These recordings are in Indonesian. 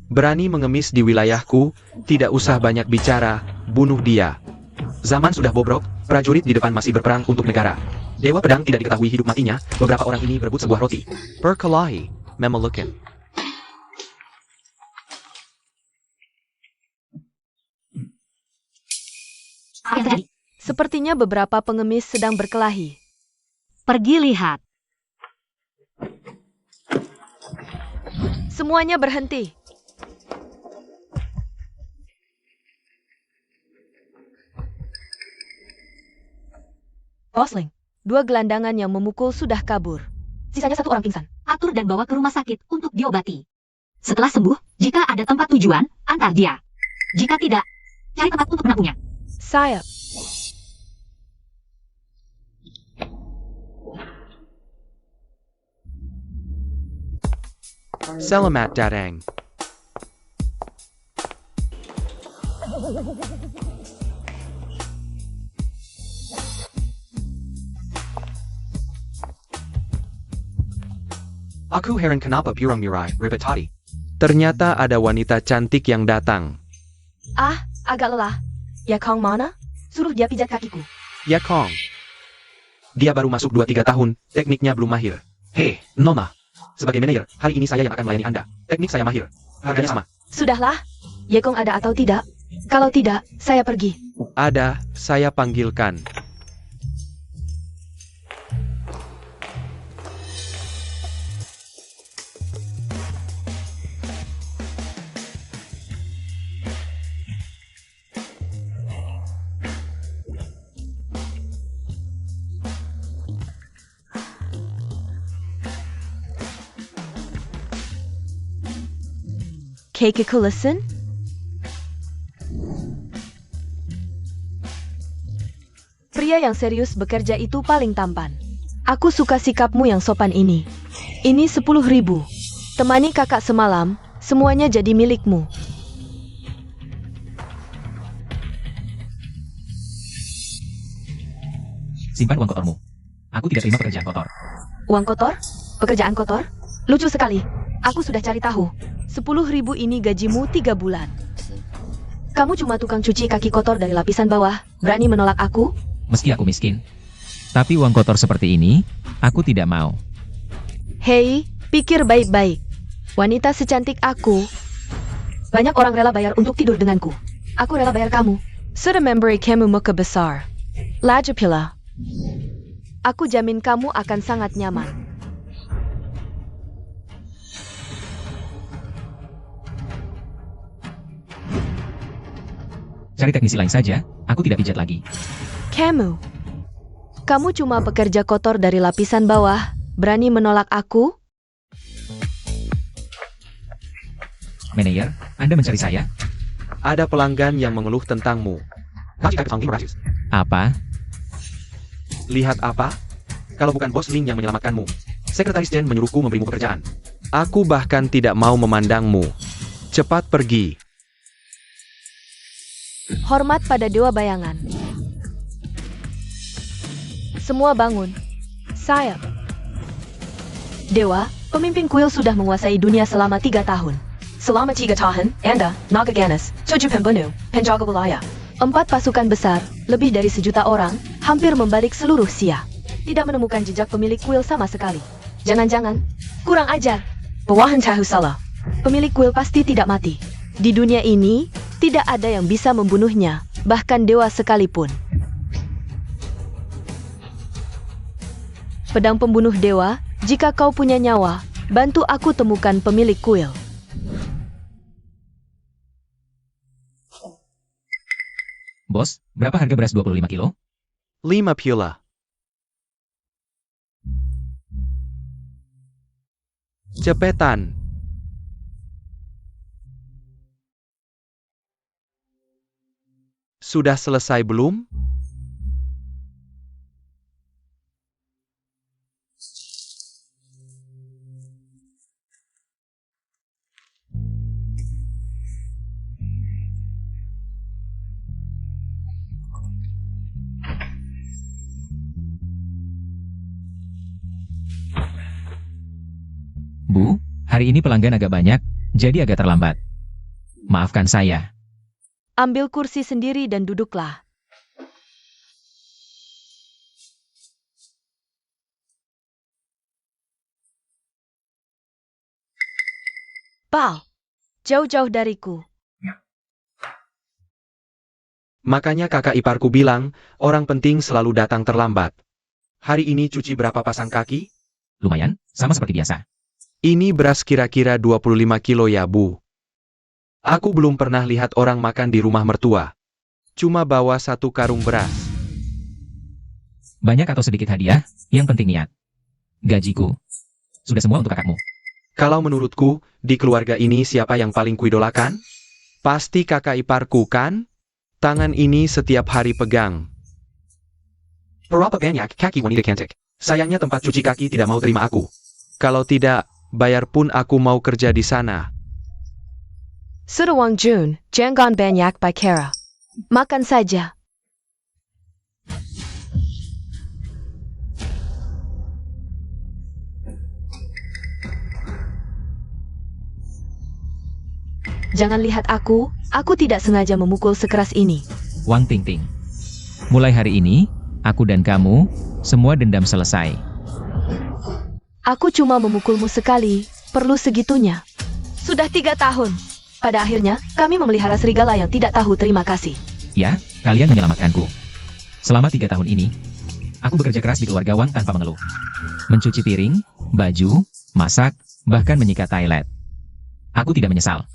Berani mengemis di wilayahku, tidak usah banyak bicara, bunuh dia. Zaman sudah bobrok, prajurit di depan masih berperang untuk negara. Dewa pedang tidak diketahui hidup matinya, beberapa orang ini berebut sebuah roti. Berkelahi, Memelukin. Sepertinya beberapa pengemis sedang berkelahi. Pergi lihat. Semuanya berhenti. Gosling, Dua gelandangan yang memukul sudah kabur. sisanya satu orang pingsan. Atur dan bawa ke rumah sakit untuk diobati. Setelah sembuh, jika ada tempat tujuan, antar dia. Jika tidak, cari tempat untuk menampungnya. Sayap. Selamat datang. Aku heran kenapa Purang Murai ribet tadi. Ternyata ada wanita cantik yang datang. Ah, agak lelah. Ya Kong mana? Suruh dia pijat kakiku. Ya Kong. Dia baru masuk 2-3 tahun, tekniknya belum mahir. Hei, Nona. Sebagai manajer, hari ini saya yang akan melayani Anda. Teknik saya mahir. Harganya sama. Sudahlah. Ye Kong ada atau tidak? Kalau tidak, saya pergi. Ada, saya panggilkan. Keiki Kulison? Pria yang serius bekerja itu paling tampan. Aku suka sikapmu yang sopan ini. Ini 10.000. Temani kakak semalam, semuanya jadi milikmu. Simpan uang kotormu. Aku tidak terima pekerjaan kotor. Uang kotor? Pekerjaan kotor? Lucu sekali. Aku sudah cari tahu. 10.000 ini gajimu 3 bulan. Kamu cuma tukang cuci kaki kotor dari lapisan bawah. Berani menolak aku? Meski aku miskin. Tapi uang kotor seperti ini, aku tidak mau. Hei, pikir baik-baik. Wanita secantik aku. Banyak orang rela bayar untuk tidur denganku. Aku rela bayar kamu. Sudah memberi kamu muka besar. Laju pila. Aku jamin kamu akan sangat nyaman. Cari teknisi lain saja, aku tidak pijat lagi. Kamu cuma pekerja kotor dari lapisan bawah. Berani menolak aku? Manajer, Anda mencari saya? Ada pelanggan yang mengeluh tentangmu. Apa? Lihat apa? Kalau bukan bos Ling yang menyelamatkanmu. Sekretaris Jen menyuruhku memberimu pekerjaan. Aku bahkan tidak mau memandangmu. Cepat pergi. Hormat pada Dewa Bayangan. Semua bangun. Sayap. Dewa, pemimpin kuil sudah menguasai dunia selama 3 tahun. Selama 3 tahun, Anda, Naga Ganas, 7 pembunuh, penjaga wilayah. 4 pasukan besar, lebih dari 1 juta orang, hampir membalik seluruh Sia. Tidak menemukan jejak pemilik kuil sama sekali. Jangan-jangan, kurang ajar. Bawahan tahu salah. Pemilik kuil pasti tidak mati. Di dunia ini, tidak ada yang bisa membunuhnya, bahkan dewa sekalipun. Pedang pembunuh dewa, jika kau punya nyawa, bantu aku temukan pemilik kuil. Bos, berapa harga beras 25 kilo? 5 pula. Cepetan. Sudah selesai belum? Bu, hari ini pelanggan agak banyak, jadi agak terlambat. maafkan saya. Ambil kursi sendiri dan duduklah. Bao, jauh-jauh dariku. Makanya kakak iparku bilang, orang penting selalu datang terlambat. Hari ini cuci berapa pasang kaki? Lumayan, sama seperti biasa. Ini beras kira-kira 25 kilo ya, Bu. Aku belum pernah lihat orang makan di rumah mertua. Cuma bawa 1 karung beras. Banyak atau sedikit hadiah, yang penting niat. Gajiku. Sudah semua untuk kakakmu. Kalau menurutku, di keluarga ini siapa yang paling kuidolakan? Pasti kakak iparku kan? Tangan ini setiap hari pegang. Berapa banyak kaki wanita cantik? Sayangnya tempat cuci kaki tidak mau terima aku. Kalau tidak, bayar pun aku mau kerja di sana. Surawang Jun, jangan banyak bicara. Makan saja. Jangan lihat aku tidak sengaja memukul sekeras ini. Wang Tingting. Mulai hari ini, aku dan kamu, semua dendam selesai. Aku cuma memukulmu sekali, perlu segitunya. Sudah 3 tahun. Pada akhirnya, kami memelihara serigala yang tidak tahu terima kasih. Ya, kalian menyelamatkanku. Selama 3 tahun ini, aku bekerja keras di keluarga Wang tanpa mengeluh. Mencuci piring, baju, masak, bahkan menyikat toilet. Aku tidak menyesal.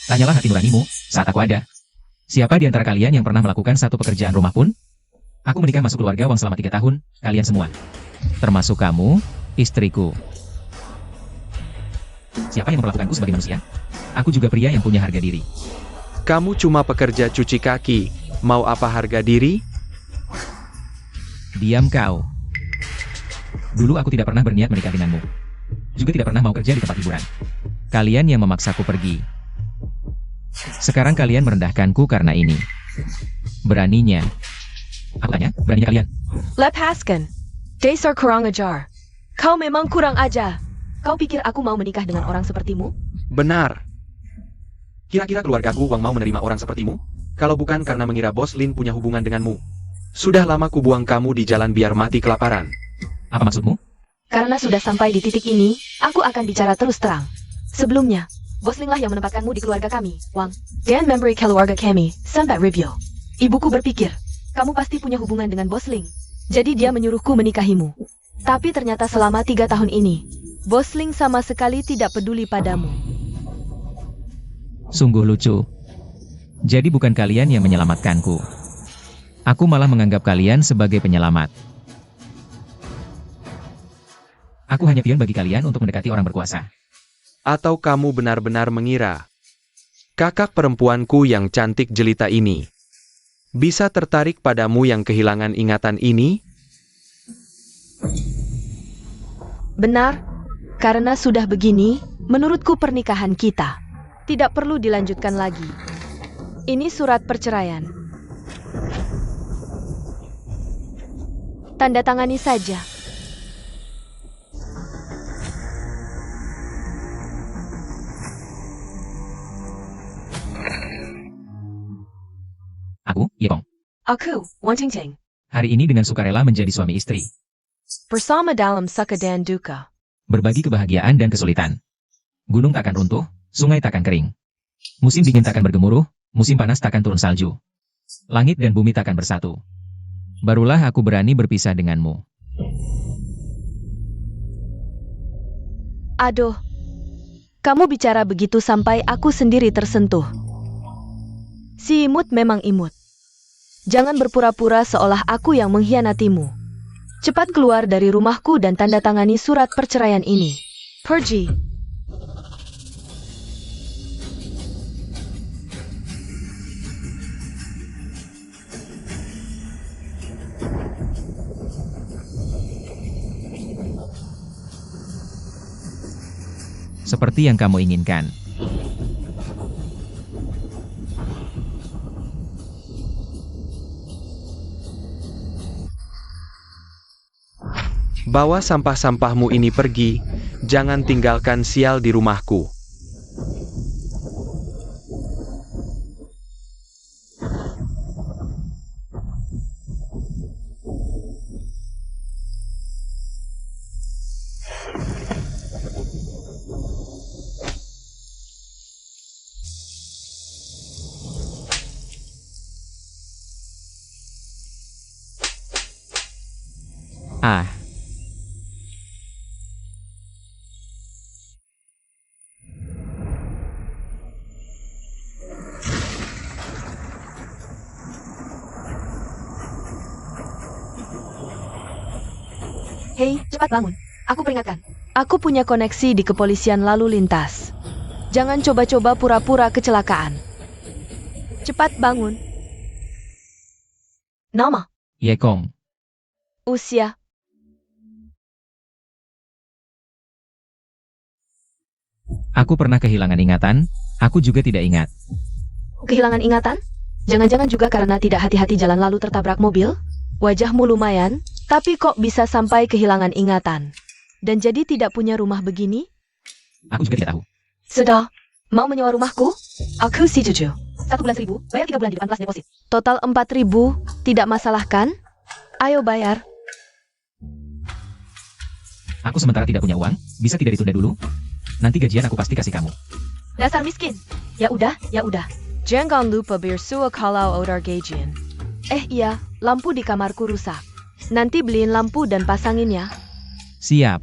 Tanyalah hati nuranimu, saat aku ada. Siapa di antara kalian yang pernah melakukan satu pekerjaan rumah pun? Aku menikah masuk keluarga Wang selama 3 tahun, kalian semua. Termasuk kamu, istriku. Siapa yang memperlakukanku sebagai manusia? Aku juga pria yang punya harga diri. Kamu cuma pekerja cuci kaki, mau apa harga diri? Diam kau. Dulu aku tidak pernah berniat menikah denganmu. Juga tidak pernah mau kerja di tempat hiburan. Kalian yang memaksaku pergi. Sekarang kalian merendahkanku karena ini. Beraninya. Aku tanya, beraninya kalian? Lepaskan. Dasar kurang ajar. Kau memang kurang ajar. Kau pikir aku mau menikah dengan orang sepertimu? Benar. Kira-kira keluargaku Wang mau menerima orang sepertimu? Kalau bukan karena mengira Bos Lin punya hubungan denganmu. Sudah lama ku buang kamu di jalan biar mati kelaparan. Apa maksudmu? Karena sudah sampai di titik ini, aku akan bicara terus terang. Sebelumnya, Bos Ling lah yang menempatkanmu di keluarga kami, Wang. Dan memberi keluarga kami, sampai review. Ibuku berpikir, kamu pasti punya hubungan dengan Bos Ling. Jadi dia menyuruhku menikahimu. Tapi ternyata selama 3 tahun ini, Bos Ling sama sekali tidak peduli padamu. Sungguh lucu. Jadi bukan kalian yang menyelamatkanku. Aku malah menganggap kalian sebagai penyelamat. Aku hanya pion bagi kalian untuk mendekati orang berkuasa. Atau kamu benar-benar mengira kakak perempuanku yang cantik jelita ini bisa tertarik padamu yang kehilangan ingatan ini? Benar, karena sudah begini, menurutku pernikahan kita tidak perlu dilanjutkan lagi. Ini surat perceraian. Tanda tangani saja. Aku, Yepong. Aku, Wan Tingting. Hari ini dengan sukarela menjadi suami istri. Bersama dalam suka dan duka. Berbagi kebahagiaan dan kesulitan. Gunung takkan runtuh, sungai takkan kering. Musim dingin takkan bergemuruh, musim panas takkan turun salju. Langit dan bumi takkan bersatu. Barulah aku berani berpisah denganmu. Aduh, kamu bicara begitu sampai aku sendiri tersentuh. Si imut memang imut. Jangan berpura-pura seolah aku yang mengkhianatimu. Cepat keluar dari rumahku dan tanda tangani surat perceraian ini. Pergi. Seperti yang kamu inginkan. Bawa sampah-sampahmu ini pergi, jangan tinggalkan sial di rumahku. Ah, Hei, cepat bangun. Aku peringatkan. Aku punya koneksi di kepolisian lalu lintas. Jangan coba-coba pura-pura kecelakaan. Cepat bangun. Nama, Yekong. usia, Aku pernah kehilangan ingatan, aku juga tidak ingat. kehilangan ingatan? Jangan-jangan juga karena tidak hati-hati jalan lalu tertabrak mobil? Wajahmu lumayan, tapi kok bisa sampai kehilangan ingatan? Dan jadi tidak punya rumah begini? Aku juga tidak tahu. Sudah, mau menyewa rumahku? Aku setuju. 1 bulan 1.000, bayar 3 bulan di depan plus deposit. Total 4.000, tidak masalah kan? Ayo bayar. Aku sementara tidak punya uang, bisa tidak ditunda dulu? Nanti gajian aku pasti kasih kamu. Dasar miskin. Ya udah, ya udah. Jangan lupa bersua kalau odar gajian. Iya, lampu di kamarku rusak. Nanti beliin lampu dan pasangin ya. Siap.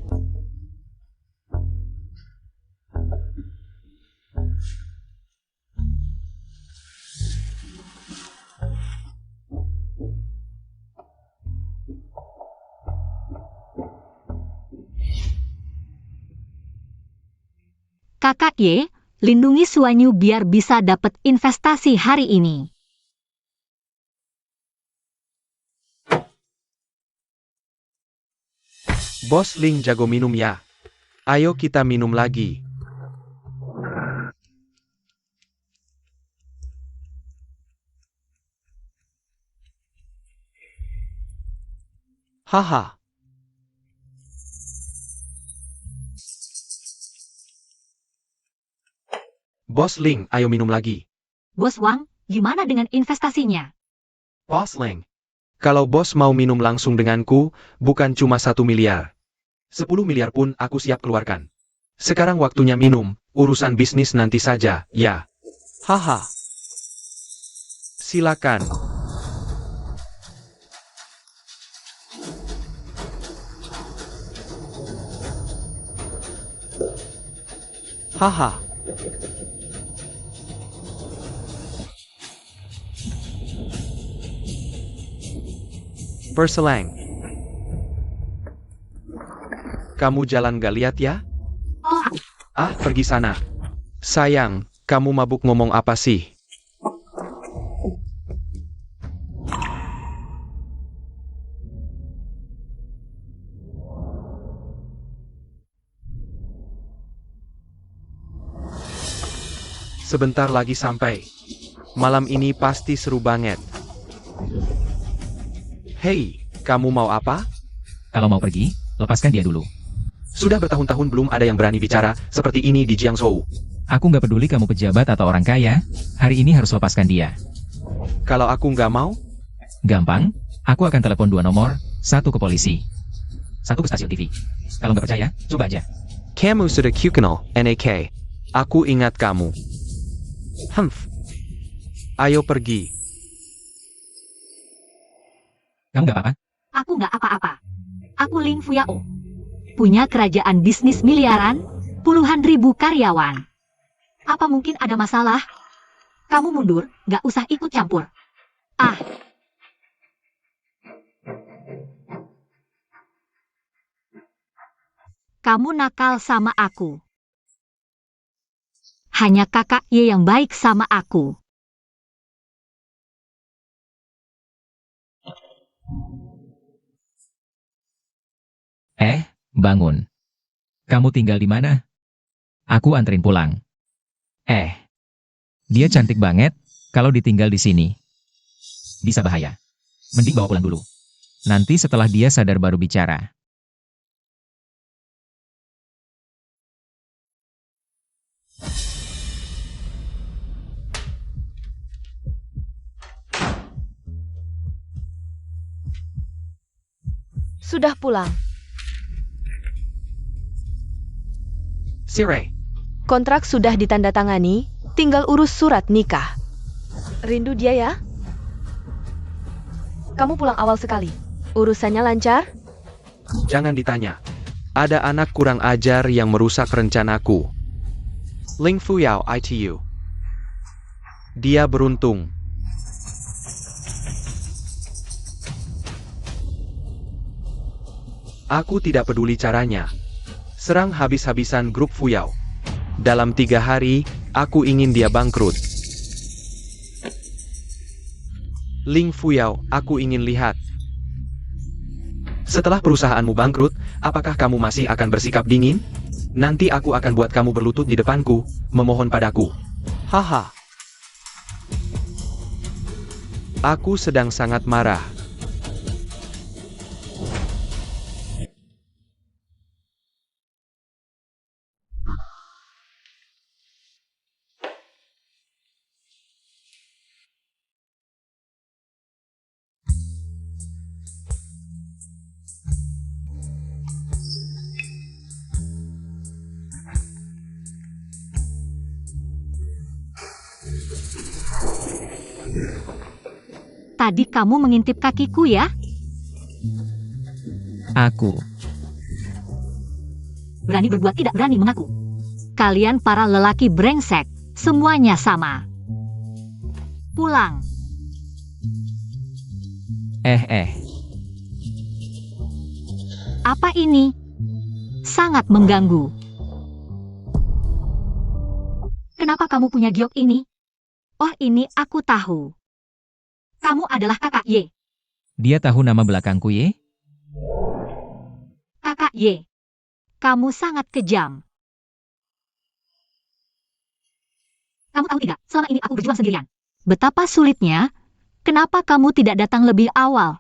Kakak Y, lindungi Suanyu biar bisa dapat investasi hari ini. Bos Ling jago minum ya. Ayo kita minum lagi. Haha. Bos Ling, ayo minum lagi. Bos Wang, gimana dengan investasinya? Bos Ling. Kalau bos mau minum langsung denganku, bukan cuma 1 miliar. 10 miliar pun aku siap keluarkan. Sekarang waktunya minum, urusan bisnis nanti saja, ya. Haha. Silakan. Haha. Berselang. Kamu jalan gak lihat ya? Oh, Pergi sana. Sayang, kamu mabuk ngomong apa sih? Sebentar lagi sampai. Malam ini pasti seru banget. Hei, kamu mau apa? Kalau mau pergi, lepaskan dia dulu. Sudah bertahun-tahun belum ada yang berani bicara seperti ini di Jiangzhou. Aku nggak peduli kamu pejabat atau orang kaya, hari ini harus lepaskan dia. Kalau aku nggak mau, Gampang, aku akan telepon 2 nomor, 1 ke polisi, 1 ke stasiun TV. Kalau nggak percaya, coba aja. kamu sudah kenal, NAK. Aku ingat kamu. Ayo pergi. Kamu nggak apa-apa? aku nggak apa-apa. Aku Ling Fuyao. Punya kerajaan bisnis miliaran, puluhan ribu karyawan. Apa mungkin ada masalah? Kamu mundur, nggak usah ikut campur. Kamu nakal sama aku. Hanya kakak Y yang baik sama aku. Bangun. Kamu tinggal di mana? Aku anterin pulang. Dia cantik banget, kalau ditinggal di sini. Bisa bahaya. Mending bawa pulang dulu. Nanti setelah dia sadar baru bicara. Sudah pulang. Sire. Kontrak sudah ditandatangani, tinggal urus surat nikah. Rindu dia ya? Kamu pulang awal sekali. Urusannya lancar? Jangan ditanya. Ada anak kurang ajar yang merusak rencanaku. Ling Fuyao ITU. Dia beruntung. Aku tidak peduli caranya. Serang habis-habisan grup Fuyao. Dalam 3 hari, aku ingin dia bangkrut. Ling Fuyao, aku ingin lihat. Setelah perusahaanmu bangkrut, apakah kamu masih akan bersikap dingin? Nanti aku akan buat kamu berlutut di depanku, memohon padaku. Haha. Aku sedang sangat marah. Tadi kamu mengintip kakiku ya? Aku. Berani berbuat tidak berani mengaku. Kalian para lelaki brengsek, semuanya sama. Pulang. Apa ini? Sangat mengganggu. Kenapa kamu punya giok ini? Oh, ini aku tahu. Kamu adalah kakak Y. Dia tahu nama belakangku, ye? Kakak Y. Kamu sangat kejam. Kamu tahu tidak, selama ini aku berjuang sendirian. Betapa sulitnya. Kenapa kamu tidak datang lebih awal?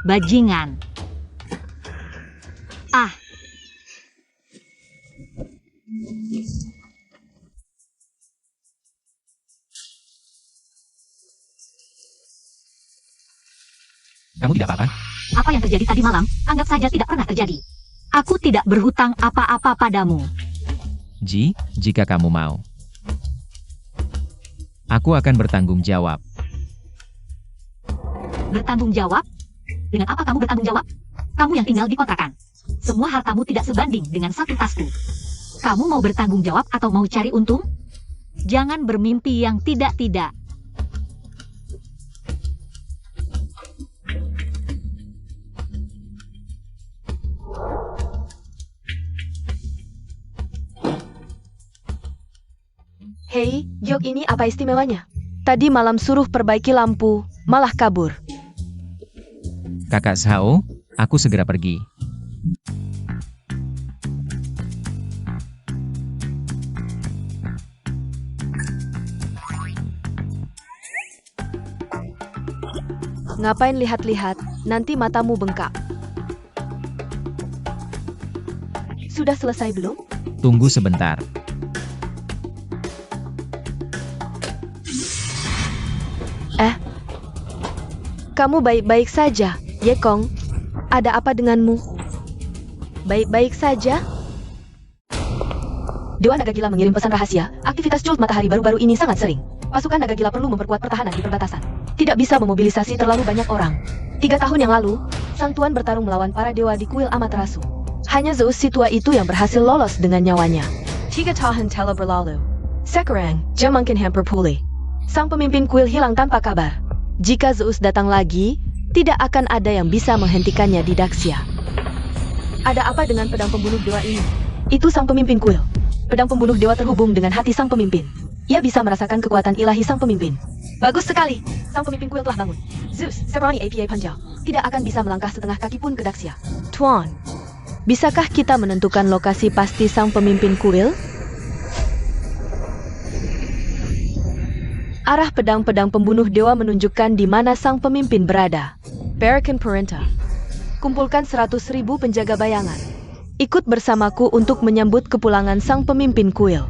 Bajingan. Ah. Kamu tidak apa-apa? Apa yang terjadi tadi malam, anggap saja tidak pernah terjadi. Aku tidak berhutang apa-apa padamu. Ji, jika kamu mau. Aku akan bertanggung jawab. Bertanggung jawab? Dengan apa kamu bertanggung jawab? Kamu yang tinggal di kontrakan. Semua hartamu tidak sebanding dengan satu tasku. Kamu mau bertanggung jawab atau mau cari untung? Jangan bermimpi yang tidak-tidak. Hei, giok ini apa istimewanya? Tadi malam suruh perbaiki lampu, malah kabur. Kakak Sao, aku segera pergi. Ngapain lihat-lihat, nanti matamu bengkak. Sudah selesai belum? Tunggu sebentar. Kamu baik-baik saja, Yekong. Ada apa denganmu? Baik-baik saja? Dewa Naga Gila mengirim pesan rahasia. Aktivitas Cult Matahari baru-baru ini sangat sering. Pasukan Naga Gila perlu memperkuat pertahanan di perbatasan. Tidak bisa memobilisasi terlalu banyak orang. 3 tahun yang lalu, Sang Tuan bertarung melawan para dewa di kuil Amaterasu. Hanya Zeus si tua itu yang berhasil lolos dengan nyawanya. 3 tahun telah berlalu. Sekarang, dia makin hampir pulih. Sang pemimpin kuil hilang tanpa kabar. Jika Zeus datang lagi, tidak akan ada yang bisa menghentikannya di Daxia. Ada apa dengan pedang pembunuh dewa ini? Itu sang pemimpin kuil. Pedang pembunuh dewa terhubung dengan hati sang pemimpin. Ia bisa merasakan kekuatan ilahi sang pemimpin. Bagus sekali, sang pemimpin kuil telah bangun. Zeus, Sebrani APA Panjau, tidak akan bisa melangkah setengah kaki pun ke Daxia. Tuan, bisakah kita menentukan lokasi pasti sang pemimpin kuil? Arah pedang-pedang pembunuh dewa menunjukkan di mana sang pemimpin berada. Barakan Parenta. Kumpulkan 100.000 penjaga bayangan. Ikut bersamaku untuk menyambut kepulangan sang pemimpin kuil.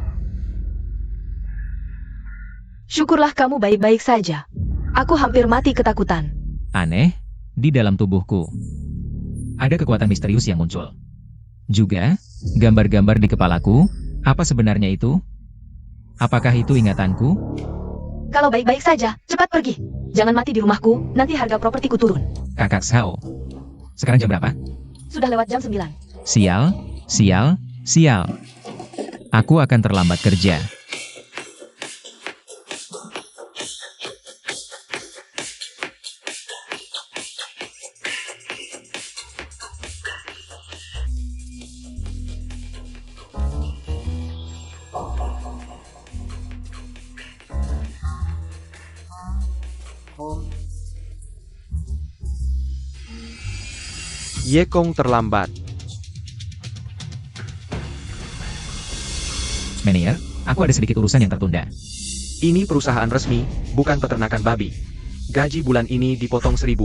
Syukurlah kamu baik-baik saja. Aku hampir mati ketakutan. Aneh, Di dalam tubuhku, ada kekuatan misterius yang muncul. Juga, gambar-gambar di kepalaku, apa sebenarnya itu? Apakah itu ingatanku? Kalau baik-baik saja, cepat pergi. Jangan mati di rumahku, nanti harga propertiku turun. Kakak Sao. Sekarang jam berapa? Sudah lewat jam 9. Sial, sial, sial. Aku akan terlambat kerja. Ye Kong terlambat. Manajer, aku ada sedikit urusan yang tertunda. Ini perusahaan resmi, bukan peternakan babi. Gaji bulan ini dipotong 1.000.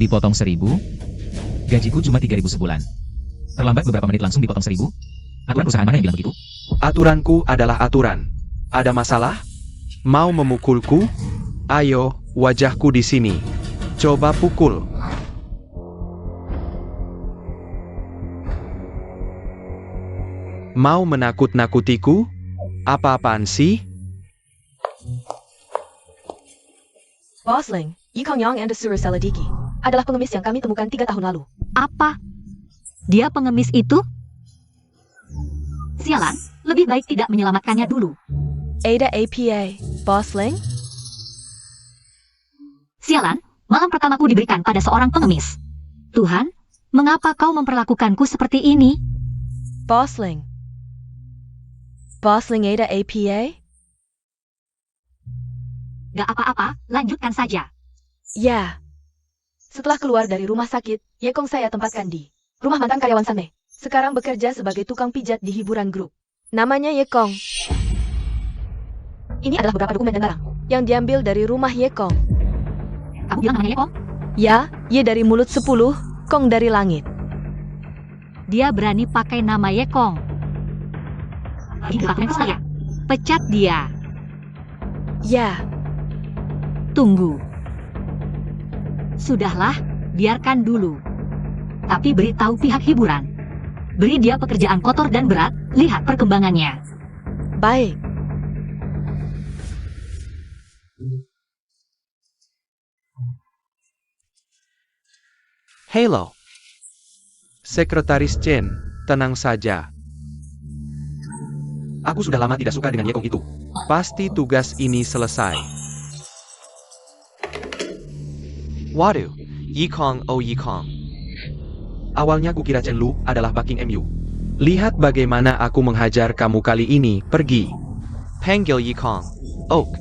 Dipotong 1.000? Gajiku cuma 3.000 sebulan. Terlambat beberapa menit langsung dipotong 1.000? Aturan perusahaan mana yang bilang begitu? Aturanku adalah aturan. Ada masalah? Mau memukulku? Ayo, wajahku di sini. Coba pukul. Mau menakut-nakutiku? Apa-apaan sih? Bosling, Yikong Yang and Suru Saladiki adalah pengemis yang kami temukan 3 tahun lalu. Apa? Dia pengemis itu? Sialan, lebih baik tidak menyelamatkannya dulu. Ada APA, Bosling? Sialan, malam pertamaku diberikan pada seorang pengemis. Tuhan, mengapa kau memperlakukanku seperti ini? Bosling. Bosling Ada APA? Gak apa-apa, lanjutkan saja. Ya. Setelah keluar dari rumah sakit, Yekong saya tempatkan di rumah mantan karyawan Sanmei. Sekarang bekerja sebagai tukang pijat di hiburan grup. Namanya Yekong. Ini adalah beberapa dokumen dan barang yang diambil dari rumah Yekong. Kamu bilang namanya Yekong? Ya, Ye dari mulut 10, Kong dari langit. Dia berani pakai nama Yekong. Di departemen saya. Pecat dia. Ya, Tunggu. Sudahlah, biarkan dulu. Tapi beritahu pihak hiburan. Beri dia pekerjaan kotor dan berat, lihat perkembangannya. baik. Hello. Sekretaris Chen, tenang saja. Aku sudah lama tidak suka dengan Yekong itu. Pasti tugas ini selesai. Waduh, Yikong oh Yikong. Awalnya kukira Chen Lu adalah backing MU. Lihat bagaimana aku menghajar kamu kali ini, pergi. Panggil Yikong. Oak.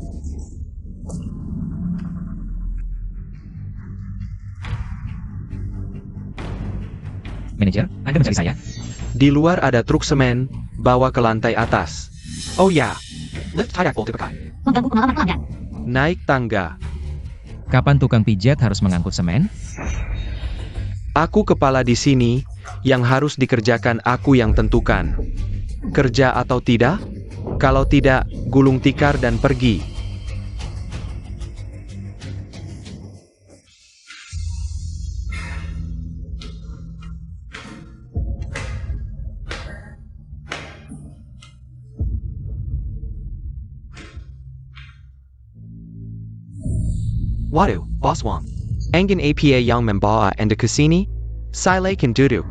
Manajer, Anda mencari saya? Di luar ada truk semen, bawa ke lantai atas. Oh ya, lift kayak Voltipekai. Mengganggu pengalaman pelanggan. Naik tangga. Kapan tukang pijat harus mengangkut semen? Aku kepala di sini, yang harus dikerjakan aku yang tentukan. Kerja atau tidak? Kalau tidak, gulung tikar dan pergi. Waduh, Boss Wang. Angin APA yang membawa Anda ke sini? Silakan duduk.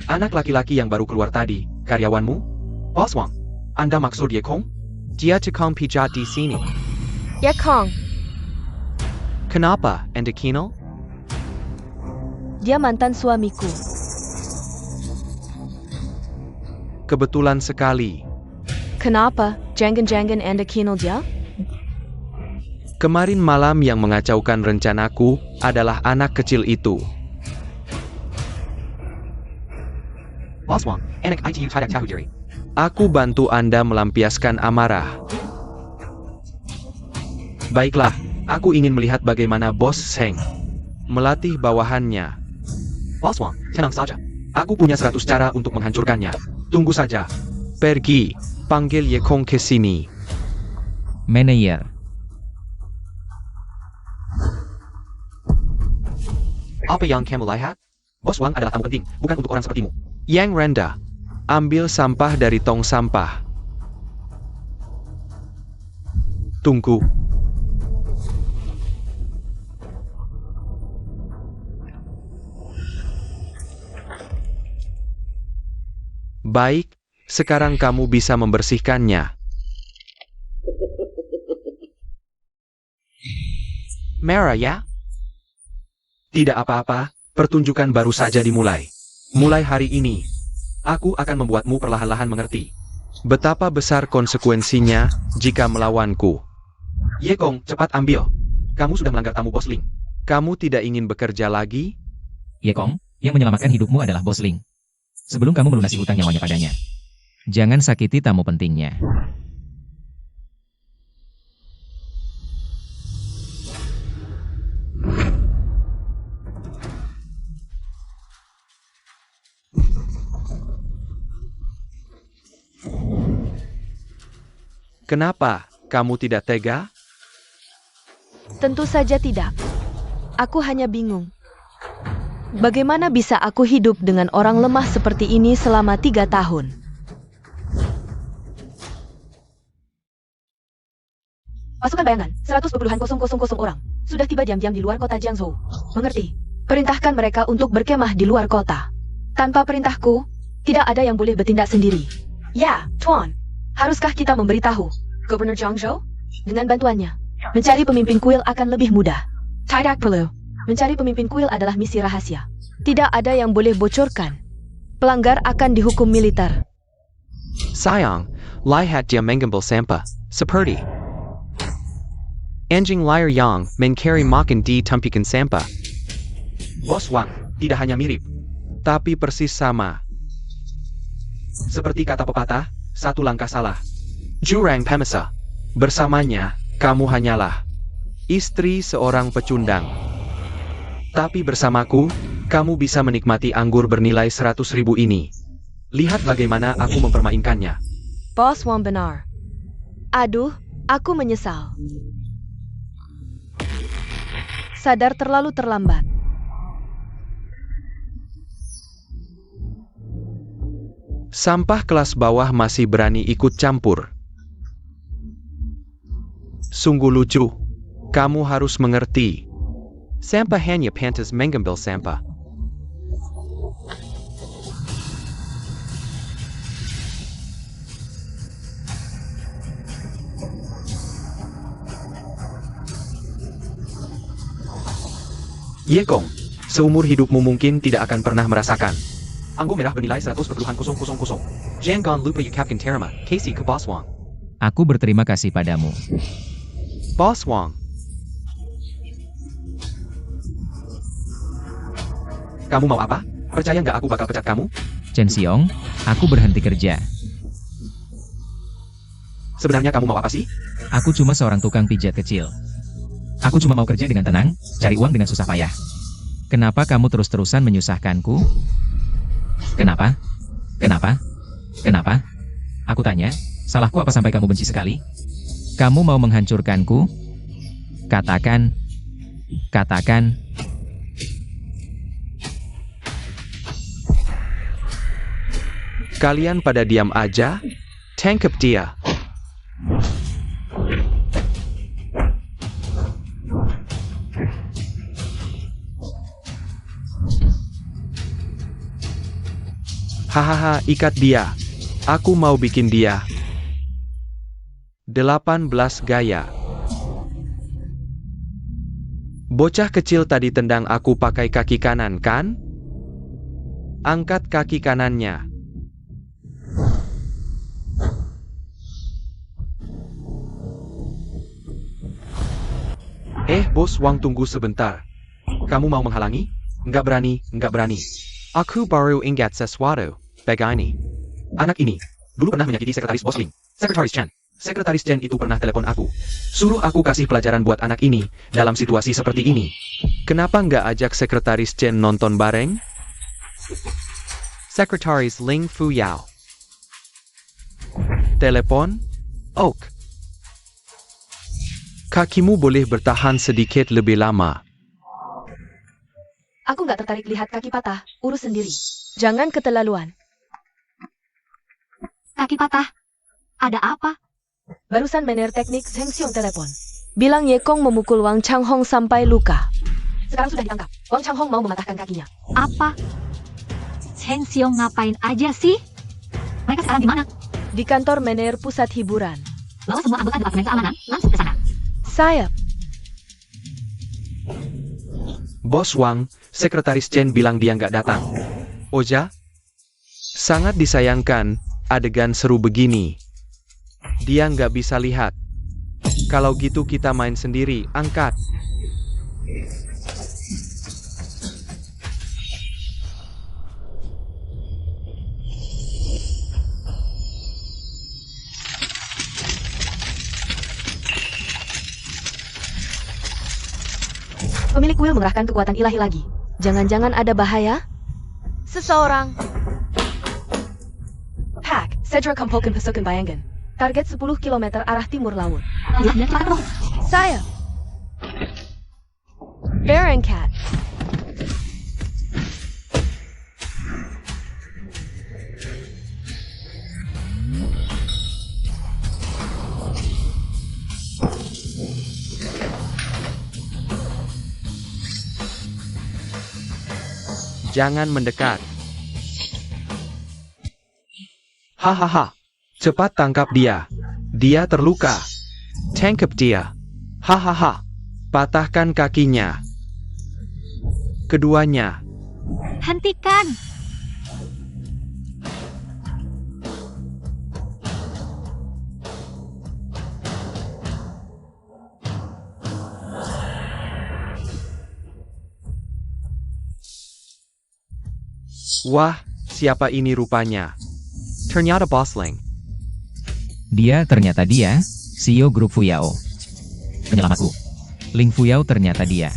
Anak laki-laki yang baru keluar tadi, karyawanmu? Boss Wang, Anda maksud Yekong? Dia tukang pijat di sini. Yekong, Kenapa, Anda kenal? dia mantan suamiku. Kebetulan sekali. Kenapa? Jangan-jangan Anda kenal dia? Kemarin malam yang mengacaukan rencanaku adalah anak kecil itu. Boss Wang, anak ITU tidak tahu diri. Aku bantu Anda melampiaskan amarah. Baiklah, aku ingin melihat bagaimana Bos Seng melatih bawahannya. Boss Wang, tenang saja. Aku punya 100 cara untuk menghancurkannya. Tunggu saja. Pergi, panggil Yekong ke sini. Manager. Apa yang kamu lihat? Bos Wang adalah tamu penting, bukan untuk orang sepertimu. Yang rendah. Ambil sampah dari tong sampah. Tunggu. Baik, sekarang kamu bisa membersihkannya. Merah ya? Tidak apa-apa, pertunjukan baru saja dimulai. Mulai hari ini, aku akan membuatmu perlahan-lahan mengerti betapa besar konsekuensinya jika melawanku. Yekong, cepat ambil. Kamu sudah melanggar tamu Bos Ling. Kamu tidak ingin bekerja lagi? Yekong, yang menyelamatkan hidupmu adalah Bos Ling. Sebelum kamu melunasi hutang nyawanya padanya. Jangan sakiti tamu pentingnya. Kenapa kamu tidak tega? Tentu saja tidak. Aku hanya bingung. Bagaimana bisa aku hidup dengan orang lemah seperti ini selama 3 tahun? Pasukan bayangan, 120.000 orang, sudah tiba diam-diam di luar kota Jiangzhou. Mengerti? Perintahkan mereka untuk berkemah di luar kota. Tanpa perintahku, tidak ada yang boleh bertindak sendiri. Ya, Tuan. Haruskah kita memberitahu Gubernur Jiangzhou? Dengan bantuannya, mencari pemimpin kuil akan lebih mudah. Tidak perlu. Mencari pemimpin kuil adalah misi rahasia. Tidak ada yang boleh bocorkan. Pelanggar akan dihukum militer. Sayang, lihat dia mengambil sampah, seperti anjing liar yang mencari makan di tumpukan sampah. Bos Wang, tidak hanya mirip, tapi persis sama. Seperti kata pepatah, satu langkah salah. Jurang Pemesa. Bersamanya, kamu hanyalah istri seorang pecundang. Tapi bersamaku, kamu bisa menikmati anggur bernilai 100.000 ini. Lihat bagaimana aku mempermainkannya. Bos Wang benar. Aduh, aku menyesal. Sadar terlalu terlambat. Sampah kelas bawah masih berani ikut campur. Sungguh lucu. Kamu harus mengerti. Sampah hanya pantas mengambil sampah. Yekong, seumur hidupmu mungkin tidak akan pernah merasakan anggur merah bernilai 100.000. Jangan lupa ucapkan terima kasih ke Bos Wang. Aku berterima kasih padamu. Bos Wang. Kamu mau apa? Percaya nggak aku bakal pecat kamu? Chen Xiong, aku berhenti kerja. Sebenarnya kamu mau apa sih? Aku cuma seorang tukang pijat kecil. Aku cuma mau kerja dengan tenang, cari uang dengan susah payah. Kenapa kamu terus-terusan menyusahkanku? Kenapa? Kenapa? Kenapa? Aku tanya, salahku apa sampai kamu benci sekali? Kamu mau menghancurkanku? Katakan. Katakan. Kalian pada diam aja? Tangkap dia. Hahaha, ikat dia. Aku mau bikin dia 18 gaya. Bocah kecil tadi tendang aku pakai kaki kanan, kan? Angkat kaki kanannya. Bos Wang, tunggu sebentar. Kamu mau menghalangi? Nggak berani, nggak berani. Aku baru ingat sesuatu. Begini. Anak ini dulu pernah menyakiti sekretaris Bos Ling, Sekretaris Chen. Sekretaris Chen itu pernah telepon aku. Suruh aku kasih pelajaran buat anak ini dalam situasi seperti ini. Kenapa nggak ajak Sekretaris Chen nonton bareng? Sekretaris Ling Fuyao. Telepon? Oak. Kakimu boleh bertahan sedikit lebih lama. Aku nggak tertarik lihat kaki patah, urus sendiri. Jangan keterlaluan. Kaki patah. Ada apa? Barusan manajer teknik Zheng Xiong telepon. Bilang Ye Kong memukul Wang Changhong sampai luka. Sekarang sudah ditangkap. Wang Changhong mau mematahkan kakinya. Apa? Zheng Xiong ngapain aja sih? Mereka sekarang di mana? Di kantor manajer pusat hiburan. Bawa semua anggota Departemen Keamanan langsung ke sana. Saya. Bos Wang, Sekretaris Chen bilang dia nggak datang. Oja? Sangat disayangkan, adegan seru begini. Dia nggak bisa lihat. Kalau gitu kita main sendiri, angkat. Pemilik kuil mengerahkan kekuatan ilahi lagi. Jangan-jangan ada bahaya? Seseorang. Pak, Sedra Kampokan Pasukan Bayangan. Target 10 km arah timur laut. Ya, dan cepat dong. Saya. Bear and Cat. Jangan mendekat. Hahaha. Cepat tangkap dia. Dia terluka. Tangkap dia. Hahaha. Patahkan kakinya. Keduanya. Hentikan. Wah, siapa ini rupanya? Ternyata Boss Ling. Dia, CEO grup Fuyao. Penyelamatku. Ling Fuyao ternyata dia.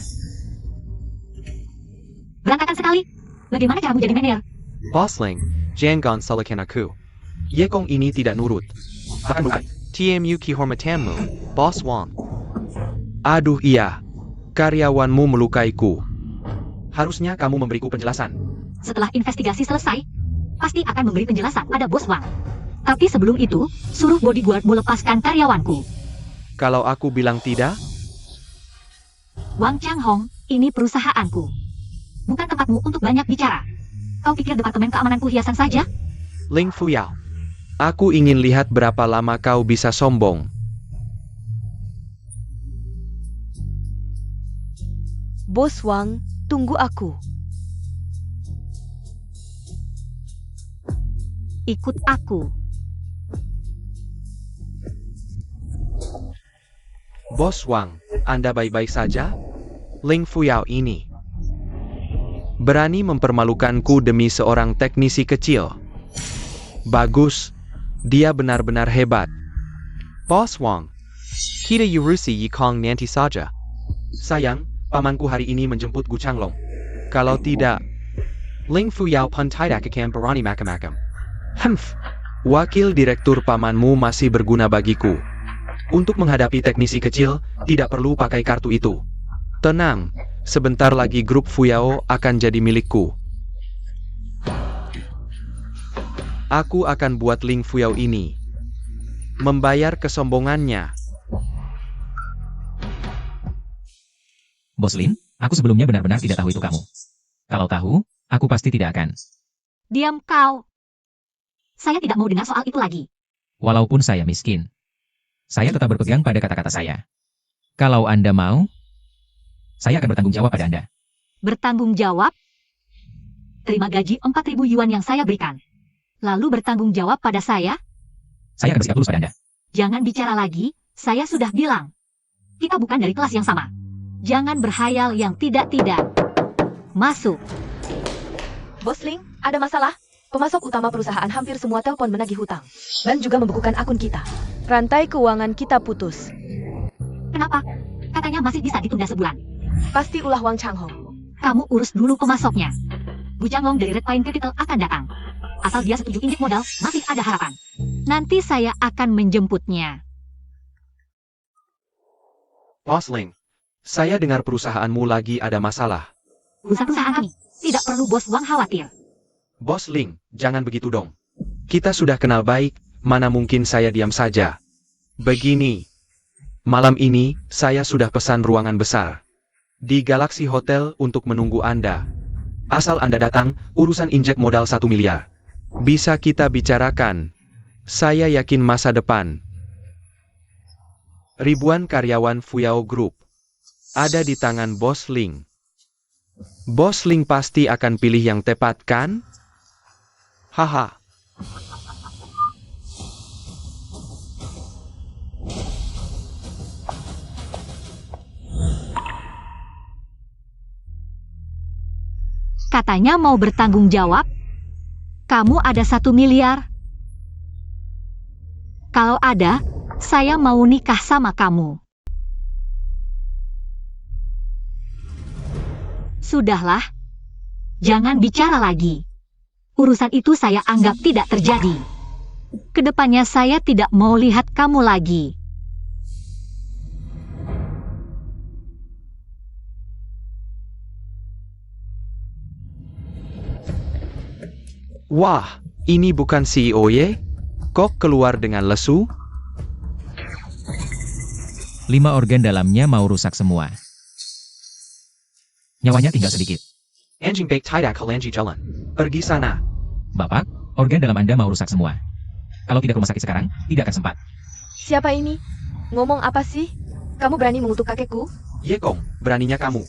Berantakan sekali. Bagaimana caramu jadi manajer? Boss Ling, jangan salahkan aku. Ye Kong ini tidak nurut. Bahkan bukan. TMU kehormatanmu, Boss Wang. Aduh iya. Karyawanmu melukaiku. Harusnya kamu memberiku penjelasan. Setelah investigasi selesai, pasti akan memberi penjelasan pada Bos Wang. Tapi sebelum itu, suruh bodyguardmu lepaskan karyawanku. Kalau aku bilang tidak, Wang Changhong, ini perusahaanku. Bukan tempatmu untuk banyak bicara. Kau pikir Departemen Keamananku hiasan saja? Ling Fuyao. Aku ingin lihat berapa lama kau bisa sombong. Bos Wang, tunggu aku. Ikut aku. Bos Wang, Anda baik-baik saja? Ling Fuyao ini berani mempermalukanku demi seorang teknisi kecil. Bagus, dia benar-benar hebat. Bos Wang, kita urusi Ye Kong nanti saja. Sayang, pamanku hari ini menjemput Gu Changlong. Kalau tidak, Ling Fuyao pun tidak akan berani macam-macam. Wakil direktur pamanmu masih berguna bagiku. Untuk menghadapi teknisi kecil, tidak perlu pakai kartu itu. Tenang, sebentar lagi grup Fuyao akan jadi milikku. Aku akan buat Ling Fuyao ini membayar kesombongannya. Bos Lin, aku sebelumnya benar-benar tidak tahu itu kamu. Kalau tahu, aku pasti tidak akan. Diam kau. Saya tidak mau dengar soal itu lagi. Walaupun saya miskin, saya tetap berpegang pada kata-kata saya. Kalau Anda mau, saya akan bertanggung jawab pada Anda. Bertanggung jawab? Terima gaji 4.000 yuan yang saya berikan. Lalu bertanggung jawab pada saya? Saya akan bersikap tulus pada Anda. Jangan bicara lagi, saya sudah bilang. Kita bukan dari kelas yang sama. Jangan berhayal yang tidak-tidak. Masuk. Bos Ling, ada masalah? Pemasok utama perusahaan hampir semua telepon menagih hutang. Dan juga membekukan akun kita. Rantai keuangan kita putus. Kenapa? Katanya masih bisa ditunda sebulan. Pasti ulah Wang Changhong. Kamu urus dulu pemasoknya. Bu Changhong dari Red Pine Capital akan datang. Asal dia setuju injek modal, masih ada harapan. Nanti saya akan menjemputnya. Bos Ling, saya dengar perusahaanmu lagi ada masalah. Urusan perusahaan kami. Tidak perlu bos Wang khawatir. Bos Ling, jangan begitu dong. Kita sudah kenal baik, mana mungkin saya diam saja. Begini, malam ini saya sudah pesan ruangan besar di Galaxy Hotel untuk menunggu Anda. Asal Anda datang, urusan injek modal 1 miliar. Bisa kita bicarakan. Saya yakin masa depan. Ribuan karyawan Fuyao Group ada di tangan Bos Ling. Bos Ling pasti akan pilih yang tepat, kan? Haha. Katanya mau bertanggung jawab. Kamu ada 1 miliar. Kalau ada, saya mau nikah sama kamu. Sudahlah. Jangan bicara lagi. Urusan itu saya anggap tidak terjadi. Kedepannya saya tidak mau lihat kamu lagi. Wah, ini bukan CEO ye? Kok keluar dengan lesu? 5 organ dalamnya mau rusak semua. Nyawanya tinggal sedikit. Anjing baik tidak kelanji jalan. Pergi sana. Bapak, organ dalam Anda mau rusak semua. Kalau tidak rumah sakit sekarang, tidak akan sempat. Siapa ini? Ngomong apa sih? Kamu berani mengutuk kakekku? Yekong, beraninya kamu.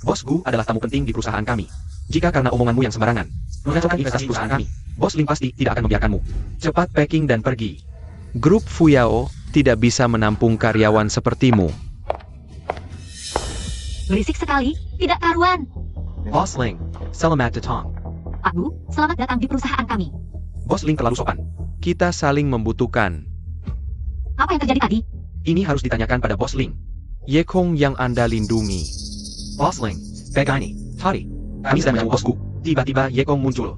Bos Gu adalah tamu penting di perusahaan kami. Jika karena omonganmu yang sembarangan mengacaukan investasi perusahaan kami, Bos Ling pasti tidak akan membiarkanmu. Cepat packing dan pergi. Grup Fuyao tidak bisa menampung karyawan sepertimu. Berisik sekali, tidak karuan. Bos Ling, selamat datang. Pak Bu, selamat datang di perusahaan kami. Bos Ling terlalu sopan. Kita saling membutuhkan. Apa yang terjadi tadi? Ini harus ditanyakan pada Bos Ling. Yekong yang Anda lindungi. Bos Ling, begini, tadi kami sedang menunggu Bos Gu. Tiba-tiba Yekong muncul.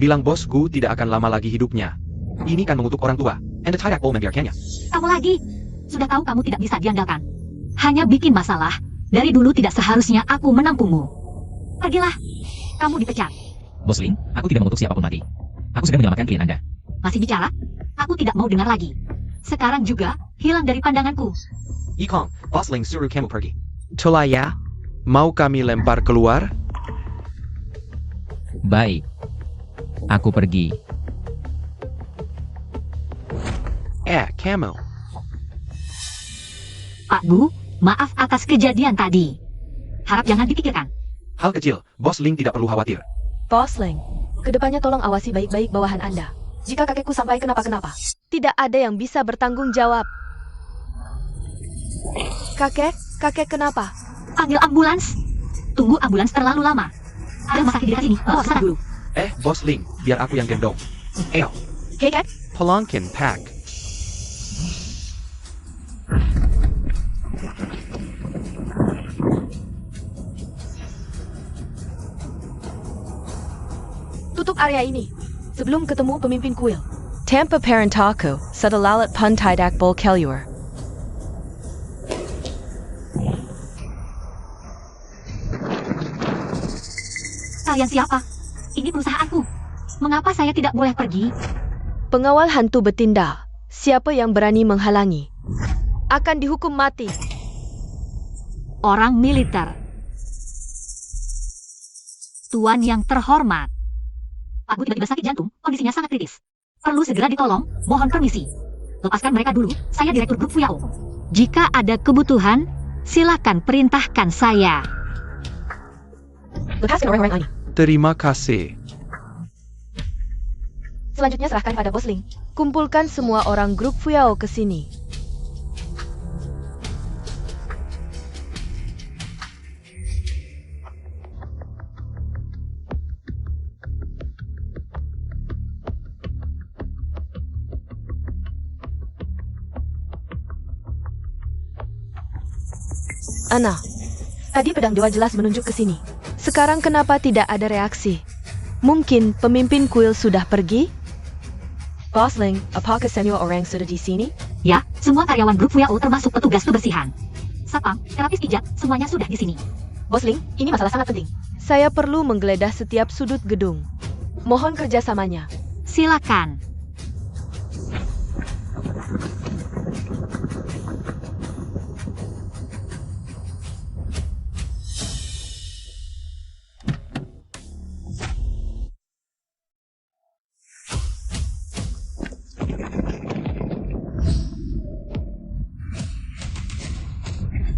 Bilang Bos Gu tidak akan lama lagi hidupnya. Ini kan mengutuk orang tua. Anda tidak mau membiarkannya. Kamu lagi? Sudah tahu kamu tidak bisa diandalkan. Hanya bikin masalah. Dari dulu tidak seharusnya aku menampungmu. Pergilah. Kamu dipecat. Bos Ling, aku tidak mengutuk siapapun mati. Aku sedang menyelamatkan klien Anda. Masih bicara? Aku tidak mau dengar lagi. Sekarang juga, hilang dari pandanganku. Yekong, Bos Ling suruh kamu pergi. Telah ya? Mau kami lempar keluar? Baik. Aku pergi. Kamu. Pak Bu, maaf atas kejadian tadi. Harap jangan dipikirkan. Hal kecil, Bos Ling tidak perlu khawatir. Bos Ling, kedepannya tolong awasi baik-baik bawahan Anda. Jika kakekku sampai kenapa-kenapa, tidak ada yang bisa bertanggung jawab. Kakek kenapa? Panggil ambulans. Tunggu ambulans terlalu lama. Ada rumah sakit di dekat sini. Bawa ke sana dulu. Bos Ling, biar aku yang gendong. Kakek? Pelangkin pack. Tutup area ini. Sebelum ketemu pemimpin kuil. Tanpa parentaku, sedalalat pun tidak bol keluar. Kalian siapa? Ini perusahaanku. Mengapa saya tidak boleh pergi? Pengawal hantu betinda. Siapa yang berani menghalangi akan dihukum mati. Orang militer. Tuan yang terhormat. Pak Bu tiba-tiba sakit jantung, kondisinya sangat kritis. Perlu segera ditolong, mohon permisi. Lepaskan mereka dulu, saya direktur grup Fuyao. Jika ada kebutuhan, silakan perintahkan saya. Lepaskan orang-orang ini. Terima kasih. Selanjutnya serahkan pada Bos Ling. Kumpulkan semua orang grup Fuyao ke sini. Ana, tadi pedang dewa jelas menunjuk ke sini. Sekarang kenapa tidak ada reaksi? Mungkin pemimpin kuil sudah pergi? Bos Ling, apakah semua orang sudah di sini? Ya, semua karyawan grup Fuyao termasuk petugas kebersihan. Satpam, terapis pijat, semuanya sudah di sini. Bos Ling, ini masalah sangat penting. Saya perlu menggeledah setiap sudut gedung. Mohon kerjasamanya. Silakan.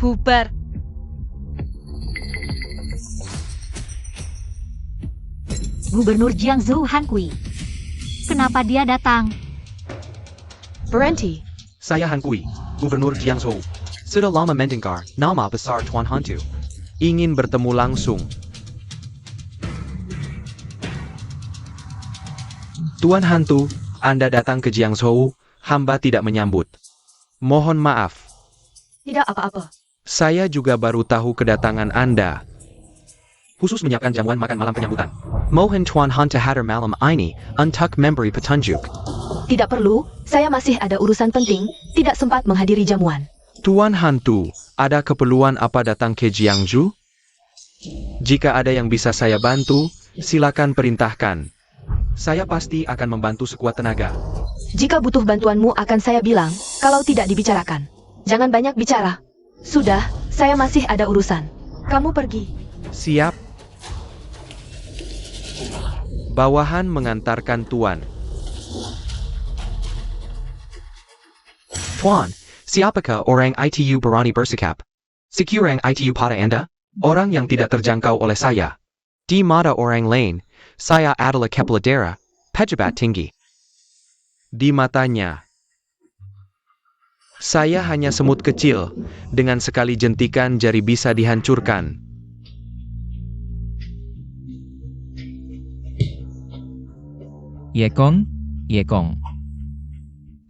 Bubar. Gubernur Jiangsu Han Kui. Kenapa dia datang? Berhenti. Saya Han Kui, Gubernur Jiangsu. Sudah lama mendengar nama besar Tuan Hantu. Ingin bertemu langsung. Tuan Hantu, Anda datang ke Jiangsu, hamba tidak menyambut. Mohon maaf. Tidak apa-apa. Saya juga baru tahu kedatangan Anda. Khusus menyiapkan jamuan makan malam penyambutan. Mohon Tuan Hantu hadir malam ini untuk memberi petunjuk. Tidak perlu, saya masih ada urusan penting, tidak sempat menghadiri jamuan. Tuan Hantu, ada keperluan apa datang ke Jiangsu? Jika ada yang bisa saya bantu, silakan perintahkan. Saya pasti akan membantu sekuat tenaga. Jika butuh bantuanmu akan saya bilang, kalau tidak dibicarakan. Jangan banyak bicara. Sudah, saya masih ada urusan. Kamu pergi. Siap. Bawahan mengantarkan Tuan. Tuan, siapakah orang ITU berani bersikap? Sekurang ITU pada Anda? Orang yang tidak terjangkau oleh saya. Di mata orang lain, saya adalah kepala daerah, pejabat tinggi. Di matanya, saya hanya semut kecil, dengan sekali jentikan jari bisa dihancurkan. Yekong, Yekong.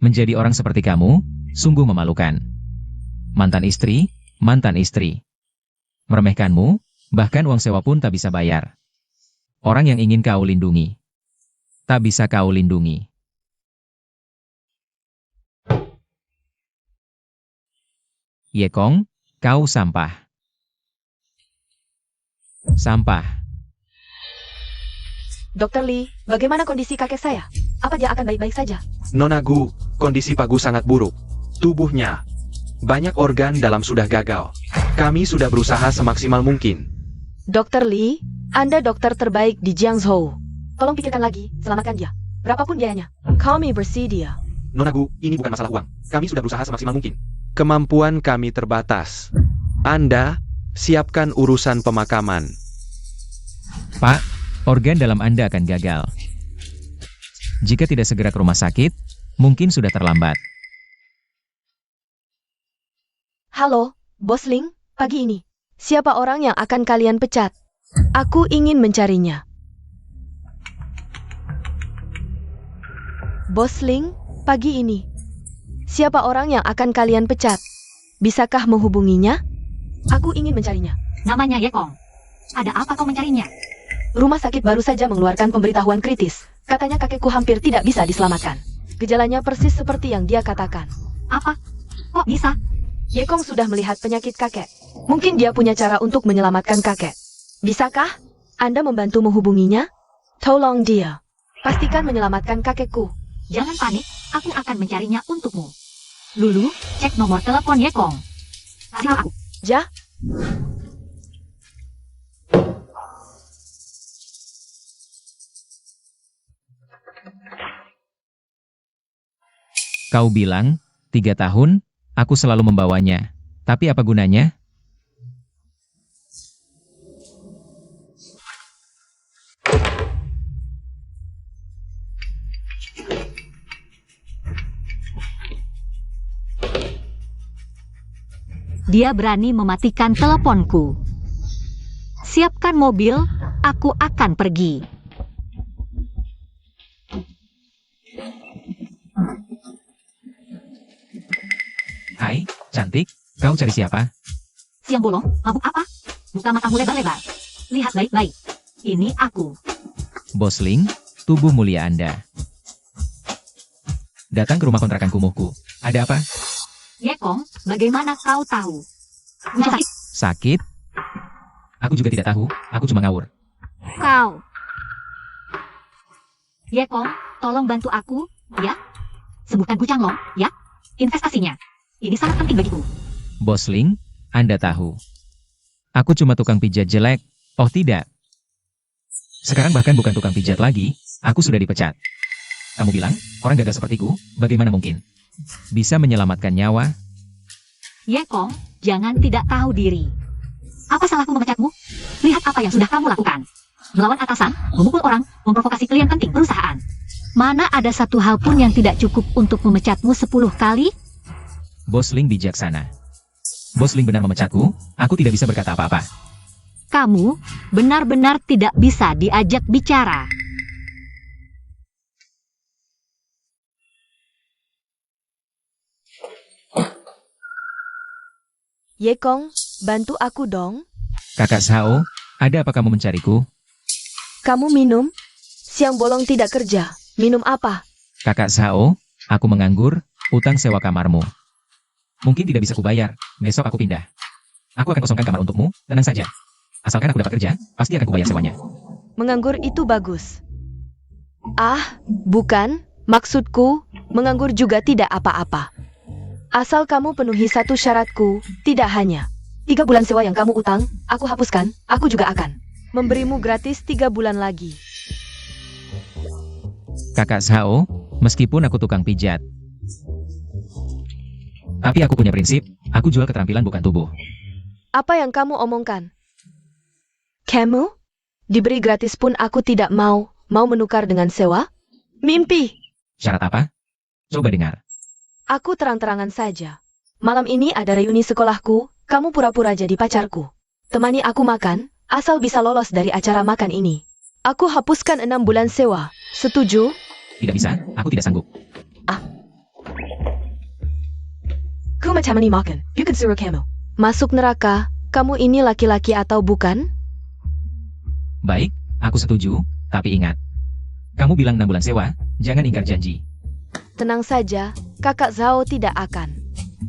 Menjadi orang seperti kamu, sungguh memalukan. Mantan istri. Meremehkanmu, bahkan uang sewa pun tak bisa bayar. Orang yang ingin kau lindungi, tak bisa kau lindungi. Yekong, kau sampah. Sampah. Dr. Lee, bagaimana kondisi kakek saya? Apa dia akan baik-baik saja? Nona Gu, kondisi Pak Gu sangat buruk. Tubuhnya, banyak organ dalam sudah gagal. Kami sudah berusaha semaksimal mungkin. Dr. Lee, Anda dokter terbaik di Jiangsu. Tolong pikirkan lagi, selamatkan dia. Berapapun biayanya. Kami bersedia. Nona Gu, ini bukan masalah uang. Kami sudah berusaha semaksimal mungkin. Kemampuan kami terbatas. Anda, siapkan urusan pemakaman. Pak, organ dalam Anda akan gagal. Jika tidak segera ke rumah sakit, mungkin sudah terlambat. Halo, Bos Ling, pagi ini. Siapa orang yang akan kalian pecat? Aku ingin mencarinya. Bos Ling, pagi ini. Siapa orang yang akan kalian pecat? Bisakah menghubunginya? Aku ingin mencarinya. Namanya Yekong. Ada apa kau mencarinya? Rumah sakit baru saja mengeluarkan pemberitahuan kritis. Katanya kakekku hampir tidak bisa diselamatkan. Gejalanya persis seperti yang dia katakan. Apa? Kok bisa? Yekong sudah melihat penyakit kakek. Mungkin dia punya cara untuk menyelamatkan kakek. Bisakah Anda membantu menghubunginya? Tolong dia. Pastikan menyelamatkan kakekku. Jangan panik, aku akan mencarinya untukmu. Lulu, cek nomor telepon Yekong. Siapa? Ja? Kau bilang, 3 tahun, aku selalu membawanya. Tapi apa gunanya? Dia berani mematikan teleponku. Siapkan mobil, aku akan pergi. Hai, cantik, kau cari siapa? Siang bolong, mabuk apa? Buka matamu lebar-lebar. Lihat baik-baik. Ini aku. Bos Ling, tubuh mulia Anda. Datang ke rumah kontrakan kumuhku. Ada apa? Yekong, bagaimana kau tahu? Punca sakit. Sakit? Aku juga tidak tahu, aku cuma ngawur. Kau. Yekong, tolong bantu aku, ya. Sembuhkan Gu Changlong, ya. Investasinya. Ini sangat penting bagiku. Bos Ling, Anda tahu. Aku cuma tukang pijat jelek. Oh tidak. Sekarang bahkan bukan tukang pijat lagi, aku sudah dipecat. Kamu bilang, orang gagal sepertiku, bagaimana mungkin bisa menyelamatkan nyawa? Yekong, jangan tidak tahu diri. Apa salahku memecatmu? Lihat apa yang sudah kamu lakukan. Melawan atasan, memukul orang, memprovokasi klien penting perusahaan. Mana ada satu hal pun yang tidak cukup untuk memecatmu 10 kali? Bos Ling bijaksana. Bos Ling benar memecatku, aku tidak bisa berkata apa-apa. Kamu benar-benar tidak bisa diajak bicara. Yekong, bantu aku dong. Kakak Sao, ada apa kamu mencariku? Kamu minum? Siang bolong tidak kerja. Minum apa? Kakak Sao, aku menganggur, utang sewa kamarmu. Mungkin tidak bisa kubayar, besok aku pindah. Aku akan kosongkan kamar untukmu, tenang saja. Asalkan aku dapat kerja, pasti akan kubayar sewanya. Menganggur itu bagus. Ah, bukan. Maksudku, menganggur juga tidak apa-apa. Asal kamu penuhi satu syaratku, tidak hanya 3 bulan sewa yang kamu utang, aku hapuskan, aku juga akan memberimu gratis 3 bulan lagi. Kakak Sao, meskipun aku tukang pijat, tapi aku punya prinsip, aku jual keterampilan bukan tubuh. Apa yang kamu omongkan? Kamu? Diberi gratis pun aku tidak mau menukar dengan sewa? Mimpi! Syarat apa? Coba dengar. Aku terang-terangan saja. Malam ini ada reuni sekolahku, kamu pura-pura jadi pacarku. Temani aku makan, asal bisa lolos dari acara makan ini. Aku hapuskan 6 bulan sewa. Setuju? Tidak bisa, aku tidak sanggup. Ku macam ini makan, you can suruh kamu. Masuk neraka, kamu ini laki-laki atau bukan? Baik, aku setuju, tapi ingat. Kamu bilang 6 bulan sewa, jangan ingkar janji. Tenang saja, kakak Zhao tidak akan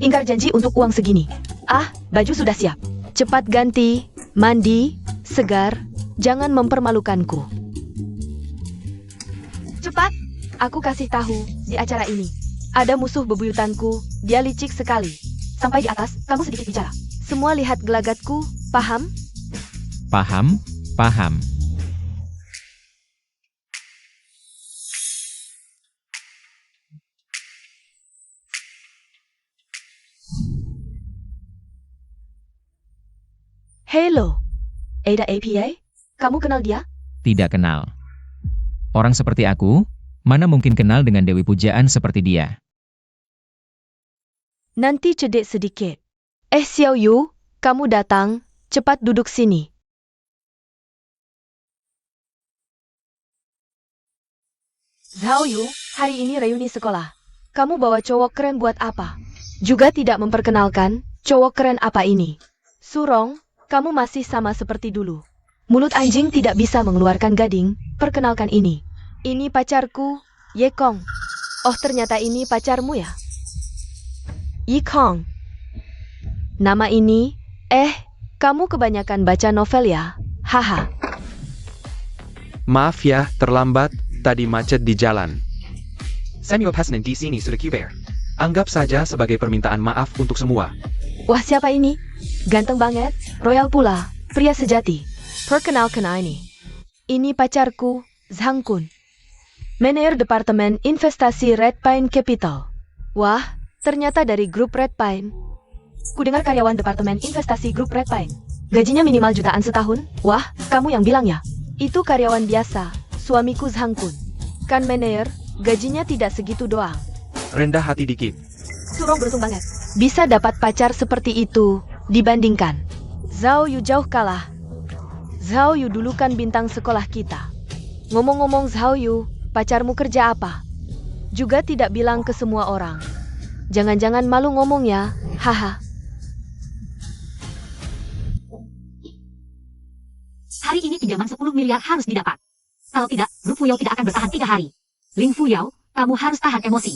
ingkar janji untuk uang segini. Ah, baju sudah siap. Cepat ganti, mandi, segar, jangan mempermalukanku. Cepat, aku kasih tahu, di acara ini ada musuh bebuyutanku, dia licik sekali. Sampai di atas, kamu sedikit bicara. Semua lihat gelagatku, paham? Paham, paham. Hello, Ada APA? Kamu kenal dia? Tidak kenal. Orang seperti aku, mana mungkin kenal dengan Dewi Pujaan seperti dia? Nanti cedek sedikit. Xiao Yu, kamu datang, cepat duduk sini. Zhao Yu, hari ini reuni sekolah. Kamu bawa cowok keren buat apa? Juga tidak memperkenalkan, cowok keren apa ini? Surong, kamu masih sama seperti dulu. Mulut anjing tidak bisa mengeluarkan gading, perkenalkan ini. Ini pacarku, Yekong. Oh ternyata ini pacarmu ya? Yikong. Nama ini, kamu kebanyakan baca novel ya? Haha. Maaf ya, terlambat, tadi macet di jalan. Samuel Pasnen di sini sudah kiber. Anggap saja sebagai permintaan maaf untuk semua. Wah siapa ini? Ganteng banget, royal pula, pria sejati. Perkenalkan ini. Ini pacarku, Zhang Kun. Manajer Departemen Investasi Red Pine Capital. Wah, ternyata dari grup Red Pine. Kudengar karyawan Departemen Investasi grup Red Pine. Gajinya minimal jutaan setahun. Wah, kamu yang bilang ya? Itu karyawan biasa, suamiku Zhang Kun. Kan manajer, gajinya tidak segitu doang. Rendah hati dikit. Surong beruntung banget. Bisa dapat pacar seperti itu, dibandingkan Zhao Yu jauh kalah. Zhao Yu dulu kan bintang sekolah kita. Ngomong-ngomong Zhao Yu, pacarmu kerja apa? Juga tidak bilang ke semua orang. Jangan-jangan malu ngomong ya, haha. Hari ini pinjaman 10 miliar harus didapat. Kalau tidak, Lu Fuyao tidak akan bertahan 3 hari. Ling Fuyao, kamu harus tahan emosi.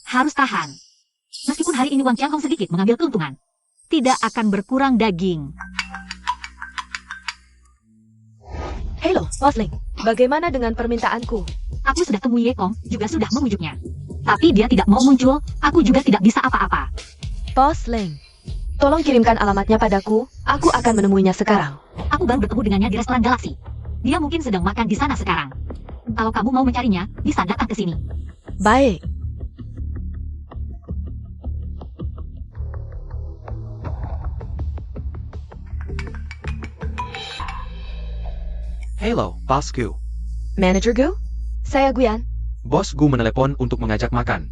Harus tahan. Meskipun hari ini Wang Changhong sedikit mengambil keuntungan. tidak akan berkurang daging. Halo, Bosling. Bagaimana dengan permintaanku? Aku sudah temui Yekong, juga sudah memujuknya. Tapi dia tidak mau muncul, aku juga tidak bisa apa-apa. Bosling. Tolong kirimkan alamatnya padaku, aku akan menemuinya sekarang. Aku baru bertemu dengannya di restoran Galaxy. Dia mungkin sedang makan di sana sekarang. Kalau kamu mau mencarinya, bisa datang ke sini. Baik. Halo, bosku. Manager Gu? Saya Guyan. Bos Gu menelepon untuk mengajak makan.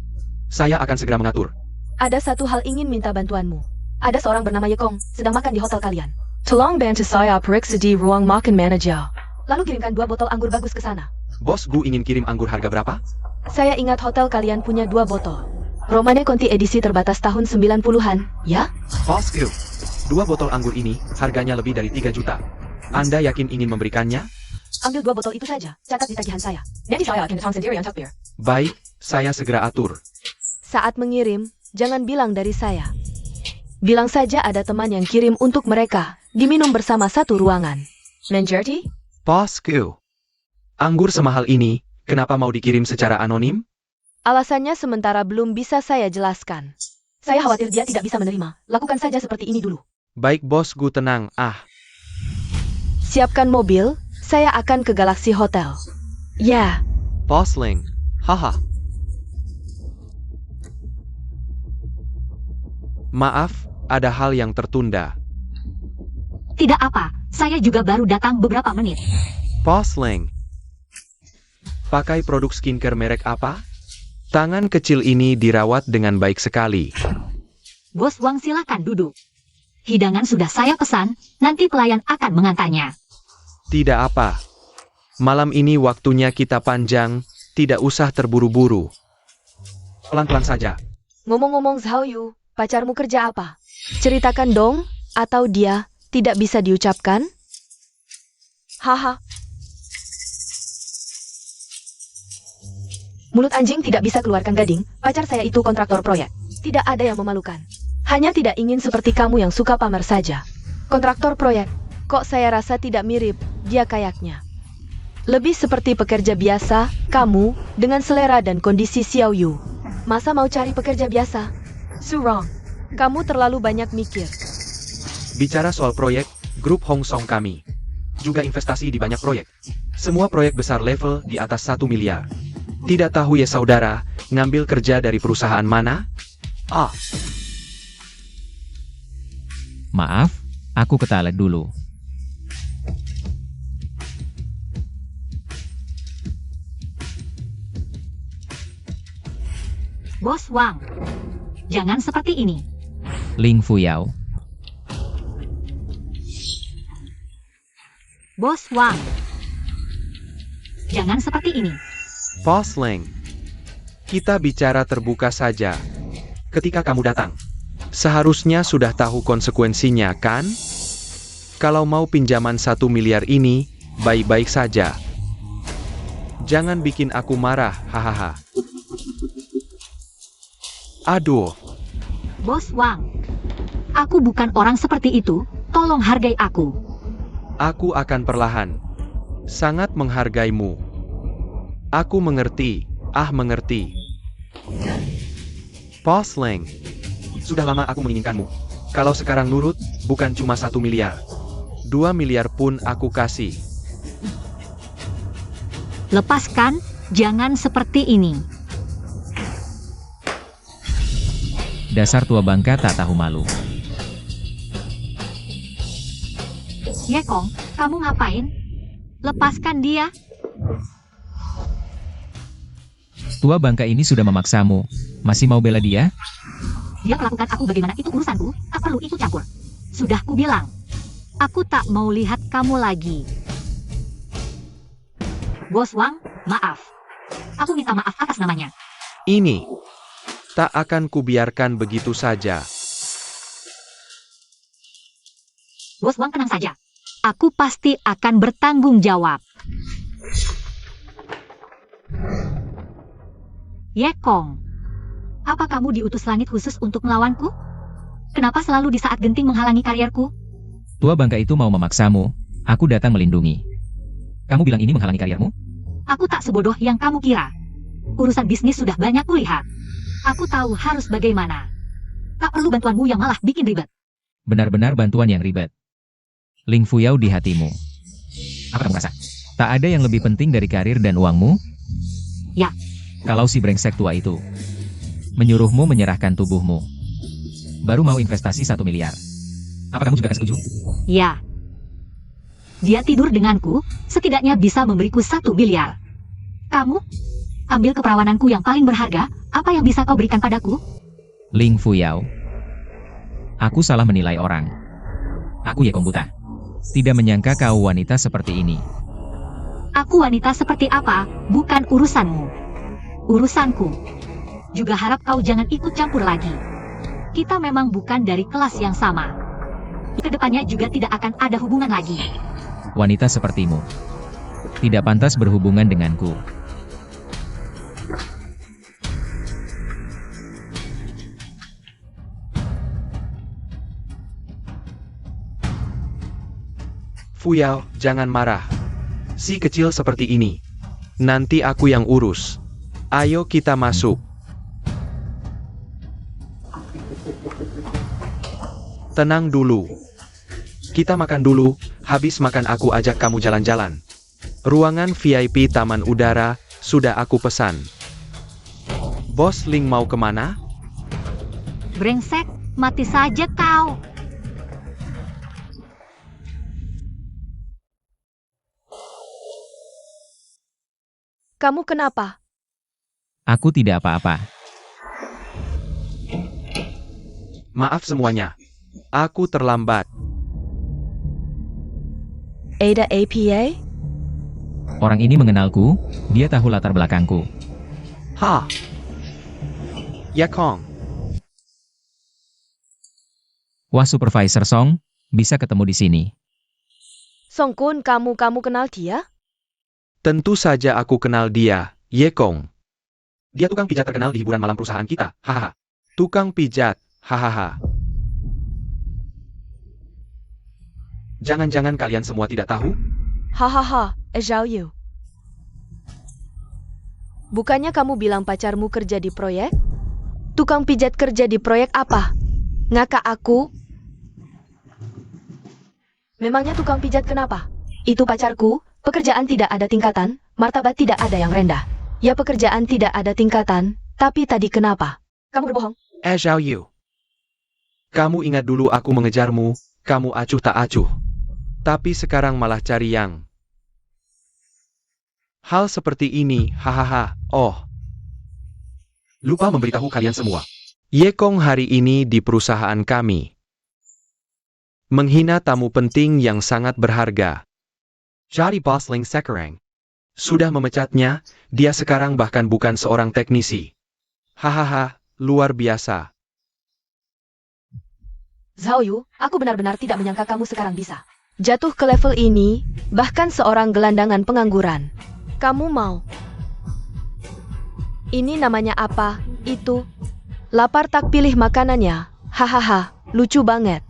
Saya akan segera mengatur. Ada satu hal ingin minta bantuanmu. Ada seorang bernama Yekong, sedang makan di hotel kalian. Tolong bantu saya periksa di ruang makan manajer. Lalu kirimkan 2 botol anggur bagus ke sana. Bos Gu ingin kirim anggur harga berapa? Saya ingat hotel kalian punya 2 botol. Romane Conti edisi terbatas tahun 90-an, ya? Bosku. 2 botol anggur ini harganya lebih dari 3 juta. Anda yakin ingin memberikannya? Ambil 2 botol itu saja, catat di tagihan saya. Dan saya akan datang sendiri untuk bir. Baik, saya segera atur. Saat mengirim, jangan bilang dari saya. Bilang saja ada teman yang kirim untuk mereka, diminum bersama satu ruangan. Mengerti? Bosku. Anggur semahal ini, kenapa mau dikirim secara anonim? Alasannya sementara belum bisa saya jelaskan. Saya khawatir dia tidak bisa menerima. Lakukan saja seperti ini dulu. Baik Bos Gu, tenang. Siapkan mobil, saya akan ke Galaxy Hotel. Ya, Bosling. Haha. Maaf, ada hal yang tertunda. Tidak apa, saya juga baru datang beberapa menit. Bosling. Pakai produk skincare merek apa? Tangan kecil ini dirawat dengan baik sekali. Bos Wang, silakan duduk. Hidangan sudah saya pesan, nanti pelayan akan mengantarnya. Tidak apa. Malam ini waktunya kita panjang, tidak usah terburu-buru. Pelan-pelan saja. ngomong-ngomong Zhao Yu, pacarmu kerja apa? Ceritakan dong, atau dia tidak bisa diucapkan? Haha. Mulut anjing tidak bisa keluarkan gading, pacar saya itu kontraktor proyek. Tidak ada yang memalukan. Hanya tidak ingin seperti kamu yang suka pamer saja. Kontraktor proyek, kok saya rasa tidak mirip dia kayaknya. Lebih seperti pekerja biasa, kamu, dengan selera dan kondisi Xiao Yu. Masa mau cari pekerja biasa? Surong, kamu terlalu banyak mikir. Bicara soal proyek, grup Hong Song kami juga investasi di banyak proyek. Semua proyek besar level di atas 1 miliar. Tidak tahu ya saudara, ngambil kerja dari perusahaan mana? Maaf, aku ke toilet dulu. Bos Wang, jangan seperti ini. Ling Fuyao. Bos Wang, jangan seperti ini. Bosling, kita bicara terbuka saja. Ketika kamu datang, seharusnya sudah tahu konsekuensinya, kan? Kalau mau pinjaman 1 miliar ini, baik-baik saja. Jangan bikin aku marah, hahaha. Aduh, Bos Wang, aku bukan orang seperti itu, tolong hargai aku. aku akan perlahan. Sangat menghargaimu. Aku mengerti, mengerti. Bosling, sudah lama aku menginginkanmu. Kalau sekarang nurut, bukan cuma 1 miliar. 2 miliar pun aku kasih. Lepaskan, jangan seperti ini. Dasar tua bangka tak tahu malu. Yekong, kamu ngapain? Lepaskan dia. Tua bangka ini sudah memaksamu. Masih mau bela dia? Dia melakukan aku bagaimana itu urusanku, tak perlu ikut campur. Sudah ku bilang, aku tak mau lihat kamu lagi. Bos Wang, maaf. Aku minta maaf atas namanya. Ini tak akan kubiarkan begitu saja. Bos Wang, tenang saja. Aku pasti akan bertanggung jawab. Yekong, apa kamu diutus langit khusus untuk melawanku? Kenapa selalu di saat genting menghalangi karierku? Tua bangka itu mau memaksamu, aku datang melindungi. Kamu bilang ini menghalangi kariermu? Aku tak sebodoh yang kamu kira. Urusan bisnis sudah banyak kulihat. Aku tahu harus bagaimana. Tak perlu bantuanmu yang malah bikin ribet. Benar-benar bantuan yang ribet. Ling Fuyao di hatimu. Apa kamu rasa? Tak ada yang lebih penting dari karir dan uangmu? Ya. Kalau si brengsek tua itu menyuruhmu menyerahkan tubuhmu, baru mau investasi 1 miliar. Apa kamu juga akan setuju? Ya. Dia tidur denganku, setidaknya bisa memberiku 1 miliar. Kamu? Ambil keperawananku yang paling berharga, apa yang bisa kau berikan padaku? Ling Fuyao. Aku salah menilai orang. Aku Ye Kong buta. Tidak menyangka kau wanita seperti ini. Aku wanita seperti apa, bukan urusanmu. Urusanku. Juga harap kau jangan ikut campur lagi. Kita memang bukan dari kelas yang sama. Kedepannya juga tidak akan ada hubungan lagi. Wanita sepertimu tidak pantas berhubungan denganku. Fuyao, jangan marah. Si kecil seperti ini. Nanti aku yang urus. Ayo kita masuk. Tenang dulu. Kita makan dulu, habis makan aku ajak kamu jalan-jalan. Ruangan VIP Taman Udara, sudah aku pesan. Bos Ling mau kemana? Brengsek, mati saja kau. Kamu kenapa? Aku tidak apa-apa. Maaf semuanya. Aku terlambat. Ada APA? Orang ini mengenalku, dia tahu latar belakangku. Ha. Ya Kong. Wah, Supervisor Song, bisa ketemu di sini. Song Kun, kamu kenal dia? Tentu saja aku kenal dia, Ye Kong. Dia tukang pijat terkenal di hiburan malam perusahaan kita, hahaha. Tukang pijat, hahaha. Jangan-jangan kalian semua tidak tahu? Hahaha, Zhao Yu. Bukannya kamu bilang pacarmu kerja di proyek? Tukang pijat kerja di proyek apa? Ngakak aku? Memangnya tukang pijat kenapa? Itu pacarku, pekerjaan tidak ada tingkatan, martabat tidak ada yang rendah. Ya pekerjaan tidak ada tingkatan, tapi tadi kenapa? Kamu berbohong. Zhao Yu. Kamu ingat dulu aku mengejarmu, kamu acuh tak acuh. Tapi sekarang malah cari yang hal seperti ini, hahaha, oh. Lupa memberitahu kalian semua. Ye Kong hari ini di perusahaan kami menghina tamu penting yang sangat berharga. Jadi Bos Ling Sekarang sudah memecatnya, dia sekarang bahkan bukan seorang teknisi. Hahaha, luar biasa. Zhao Yu, aku benar-benar tidak menyangka kamu sekarang bisa jatuh ke level ini, bahkan seorang gelandangan pengangguran. Kamu mau? Ini namanya apa? Itu? Lapar tak pilih makanannya. Hahaha, lucu banget.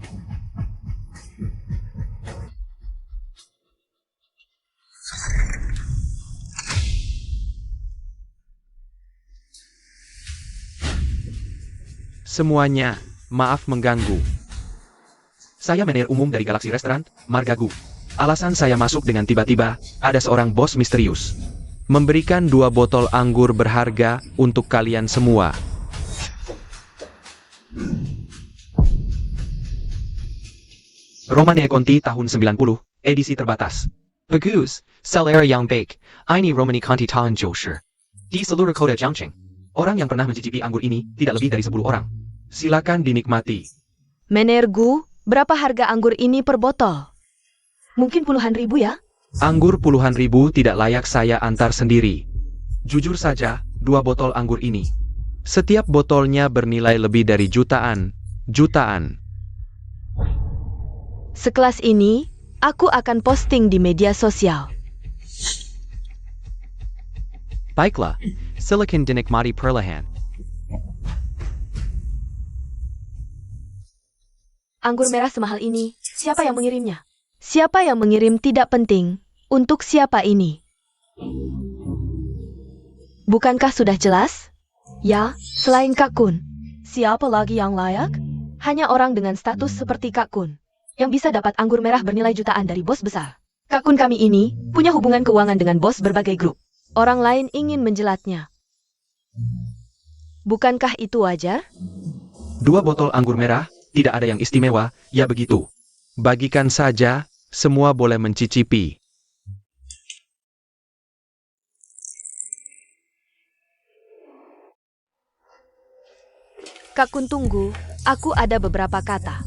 Semuanya, maaf mengganggu. Saya manajer umum dari Galaxy Restaurant, Margagu. Alasan saya masuk dengan tiba-tiba, ada seorang bos misterius memberikan 2 botol anggur berharga untuk kalian semua. Romania Conti tahun 90, edisi terbatas. Bagus, selera yang baik. Ini Romani Conti tahun 90. Di seluruh kota Jiangqing. Orang yang pernah mencicipi anggur ini tidak lebih dari 10 orang. Silakan dinikmati. Menergu, berapa harga anggur ini per botol? Mungkin puluhan ribu ya? Anggur puluhan ribu tidak layak saya antar sendiri. Jujur saja, 2 botol anggur ini. Setiap botolnya bernilai lebih dari jutaan. Sekelas ini, aku akan posting di media sosial. Baiklah, silakan dinikmati perlahan. Anggur merah semahal ini, siapa yang mengirimnya? Siapa yang mengirim tidak penting. Untuk siapa ini? Bukankah sudah jelas? Ya, selain Kak Kun. Siapa lagi yang layak? Hanya orang dengan status seperti Kak Kun yang bisa dapat anggur merah bernilai jutaan dari bos besar. Kak Kun kami ini punya hubungan keuangan dengan bos berbagai grup. Orang lain ingin menjelatnya. Bukankah itu wajar? 2 botol anggur merah, tidak ada yang istimewa, ya begitu. Bagikan saja, semua boleh mencicipi. Kak Kun tunggu, aku ada beberapa kata.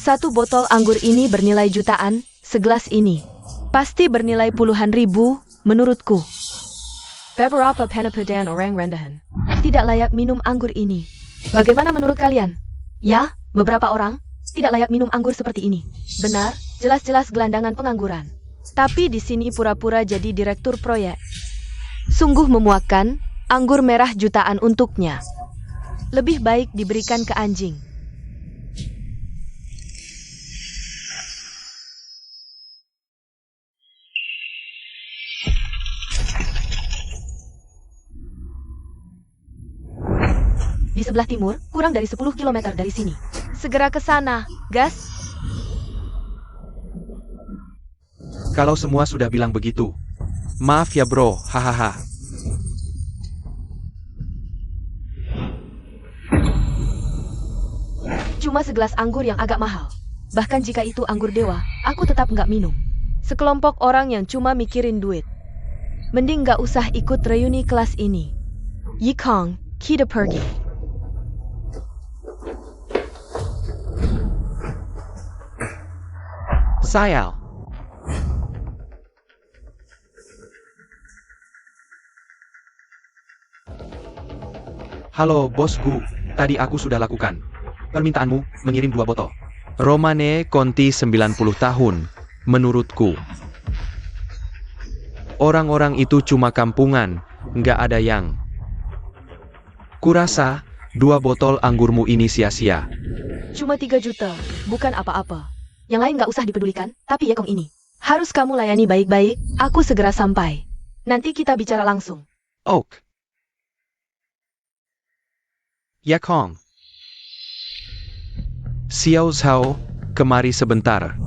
1 botol anggur ini bernilai jutaan, segelas ini pasti bernilai puluhan ribu, menurutku. Beberapa penapadan orang rendahan tidak layak minum anggur ini. Bagaimana menurut kalian? Ya, beberapa orang tidak layak minum anggur seperti ini. Benar, jelas-jelas gelandangan pengangguran. Tapi di sini pura-pura jadi direktur proyek. Sungguh memuakkan, anggur merah jutaan untuknya. Lebih baik diberikan ke anjing. Di sebelah timur, kurang dari 10 km dari sini. Segera ke sana, gas. Kalau semua sudah bilang begitu. Maaf ya bro, hahaha. Cuma segelas anggur yang agak mahal. Bahkan jika itu anggur dewa, aku tetap nggak minum. Sekelompok orang yang cuma mikirin duit. Mending nggak usah ikut reuni kelas ini. Yikong, kita pergi. Sayal. Halo bosku, tadi aku sudah lakukan. Permintaanmu, mengirim 2 botol. Romane Conti 90 tahun, menurutku. Orang-orang itu cuma kampungan, nggak ada yang. Kurasa, 2 botol anggurmu ini sia-sia. Cuma 3 juta, bukan apa-apa. Yang lain nggak usah dipedulikan, tapi Yekong ini harus kamu layani baik-baik, aku segera sampai. Nanti kita bicara langsung. Oak. Yakong. Xiao Zhao, kemari sebentar.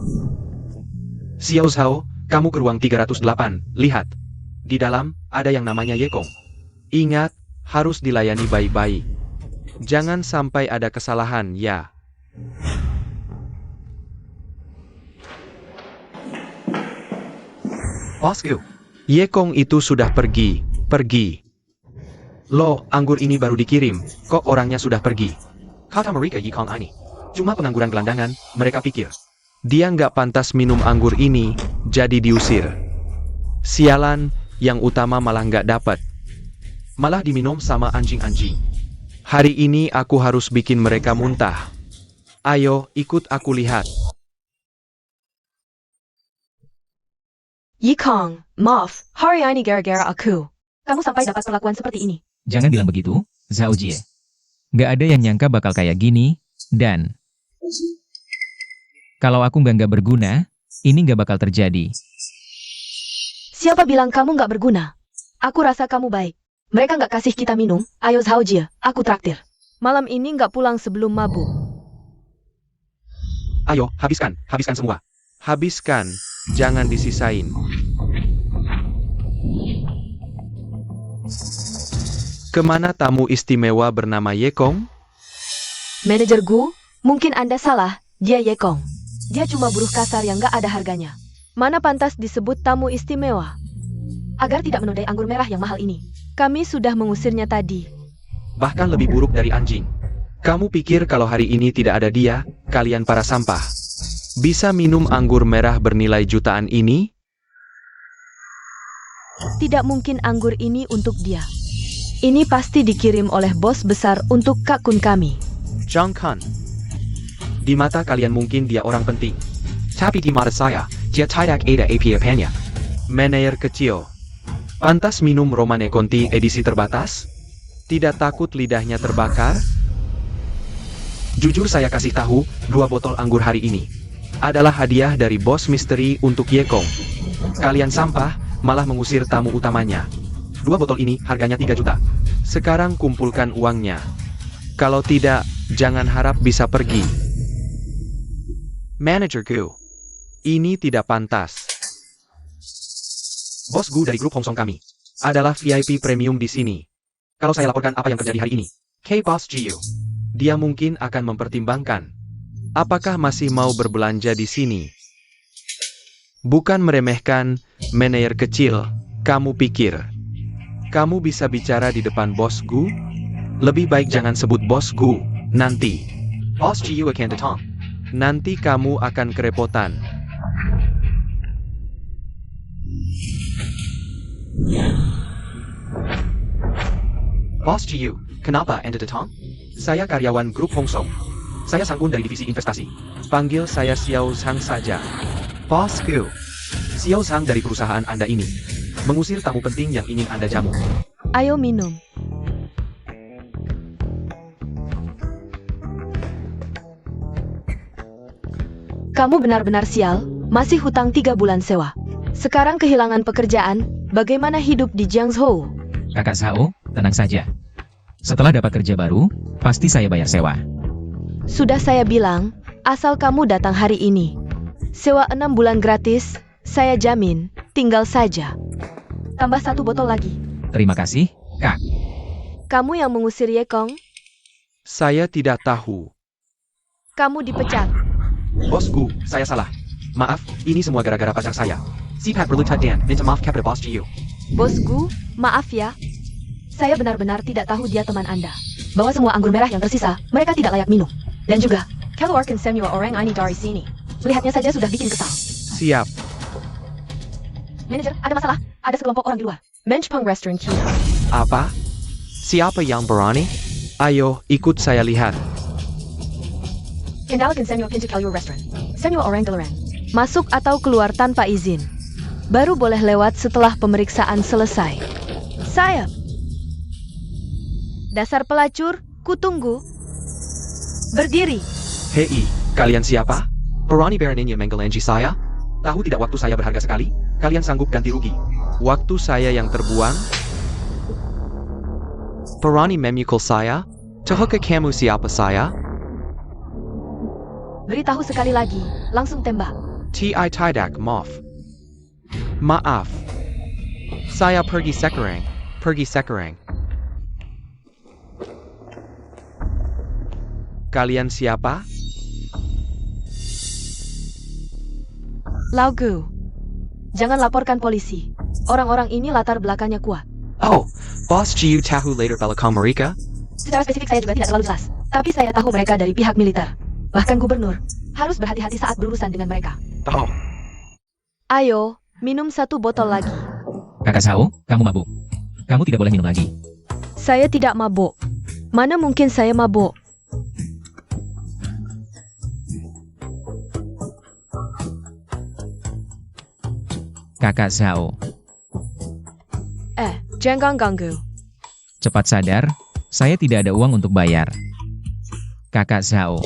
Xiao Zhao, kamu ke ruang 308, lihat. Di dalam, ada yang namanya Yekong. Ingat, harus dilayani baik-baik. Jangan sampai ada kesalahan, ya. Bosku. Yekong itu sudah pergi. Loh, anggur ini baru dikirim, kok orangnya sudah pergi? Kata mereka Yekong ini. Cuma pengangguran gelandangan, mereka pikir. Dia nggak pantas minum anggur ini, jadi diusir. Sialan, yang utama malah nggak dapat. Malah diminum sama anjing-anjing. Hari ini aku harus bikin mereka muntah. Ayo, ikut aku lihat. Yikong, maaf, hari ini gara-gara aku. Kamu sampai dapat perlakuan seperti ini. Jangan bilang begitu, Zhao Jie. Gak ada yang nyangka bakal kayak gini, dan kalau aku nggak berguna, ini nggak bakal terjadi. Siapa bilang kamu nggak berguna? Aku rasa kamu baik. Mereka nggak kasih kita minum, ayo Zhao Jie, aku traktir. Malam ini nggak pulang sebelum mabuk. Ayo, habiskan semua. Habiskan, jangan disisain. Kemana tamu istimewa bernama Yekong? Manajer Gu, mungkin Anda salah, dia Yekong. Dia cuma buruh kasar yang nggak ada harganya. Mana pantas disebut tamu istimewa? Agar tidak menodai anggur merah yang mahal ini. Kami sudah mengusirnya tadi. Bahkan lebih buruk dari anjing. Kamu pikir kalau hari ini tidak ada dia, kalian para sampah, bisa minum anggur merah bernilai jutaan ini? Tidak mungkin anggur ini untuk dia. Ini pasti dikirim oleh bos besar untuk Kak Kun kami. Jangan. Di mata kalian mungkin dia orang penting. Tapi di mata saya, dia tidak ada apa-apanya. Manajer kecil. Pantas minum Romane Conti edisi terbatas? Tidak takut lidahnya terbakar? Jujur saya kasih tahu, 2 botol anggur hari ini adalah hadiah dari bos misteri untuk Yekong. Kalian sampah, malah mengusir tamu utamanya. 2 botol ini harganya 3 juta. Sekarang kumpulkan uangnya. Kalau tidak, jangan harap bisa pergi. Manajerku, ini tidak pantas. Bos Gu dari grup Hongsong kami adalah VIP premium di sini. Kalau saya laporkan apa yang terjadi hari ini, K-Boss Jiu, dia mungkin akan mempertimbangkan. Apakah masih mau berbelanja di sini? Bukan meremehkan, manajer kecil. Kamu pikir kamu bisa bicara di depan Bos Gu? Lebih baik jangan sebut Bos Gu. Nanti Bos Jiu akan datang. Nanti kamu akan kerepotan. Bos Jiu, kenapa Anda datang? Saya karyawan grup Hongsong. Saya Sang Un dari divisi investasi. Panggil saya Xiao Zhang saja. Bos Gu, Xiao Zhang dari perusahaan Anda ini mengusir tamu penting yang ingin Anda jamu. Ayo minum. Kamu benar-benar sial, masih hutang 3 bulan sewa. Sekarang kehilangan pekerjaan, bagaimana hidup di Jiangzhou? Kakak Sao, tenang saja. Setelah dapat kerja baru, pasti saya bayar sewa. Sudah saya bilang, asal kamu datang hari ini. Sewa 6 bulan gratis, saya jamin, tinggal saja. Tambah 1 botol lagi. Terima kasih, Kak. Kamu yang mengusir Yekong, Saya tidak tahu. kamu dipecat. Bos Gu, saya salah. Maaf, ini semua gara-gara pacar saya. Si Pat berlutut dan minta maaf kepada Bos Jiu. Bos Gu, maaf ya. Saya benar-benar tidak tahu dia teman Anda. Bawa semua anggur merah yang tersisa, mereka tidak layak minum. Dan juga, keluar semua orang ini dari sini. Lihatnya saja sudah bikin kesal. Siap. Manajer, ada masalah. Ada sekelompok orang di luar. Menchpeng Restaurant Q. Apa? Siapa yang berani? Ayo, ikut saya lihat. Kendalikan semua pintu keluar restoran. Semua orang dilarang masuk atau keluar tanpa izin. Baru boleh lewat setelah pemeriksaan selesai. Saya. Dasar pelacur, kutunggu. Berdiri. Hei, kalian siapa? Berani beraninya menggelenji saya? Tahu tidak waktu saya berharga sekali? Kalian sanggup ganti rugi. Waktu saya yang terbuang? Berani memukul saya? Tahukah kamu siapa saya? Beritahu sekali lagi, langsung tembak. Ti tidak maaf. Maaf. Saya pergi sekarang. Pergi sekarang. Kalian siapa? Laugu. Jangan laporkan polisi. Orang-orang ini latar belakangnya kuat. Oh, Bos Jiu tahu later belakang mereka? Secara spesifik saya juga tidak terlalu jelas. Tapi saya tahu mereka dari pihak militer. Bahkan gubernur. Harus berhati-hati saat berurusan dengan mereka. Oh, Ayo, minum 1 botol lagi. Kakak Sao, kamu mabuk. Kamu tidak boleh minum lagi. Saya tidak mabuk. Mana mungkin saya mabuk? Kakak Sao, Jangan ganggu. cepat sadar, saya tidak ada uang untuk bayar. Kakak Sao,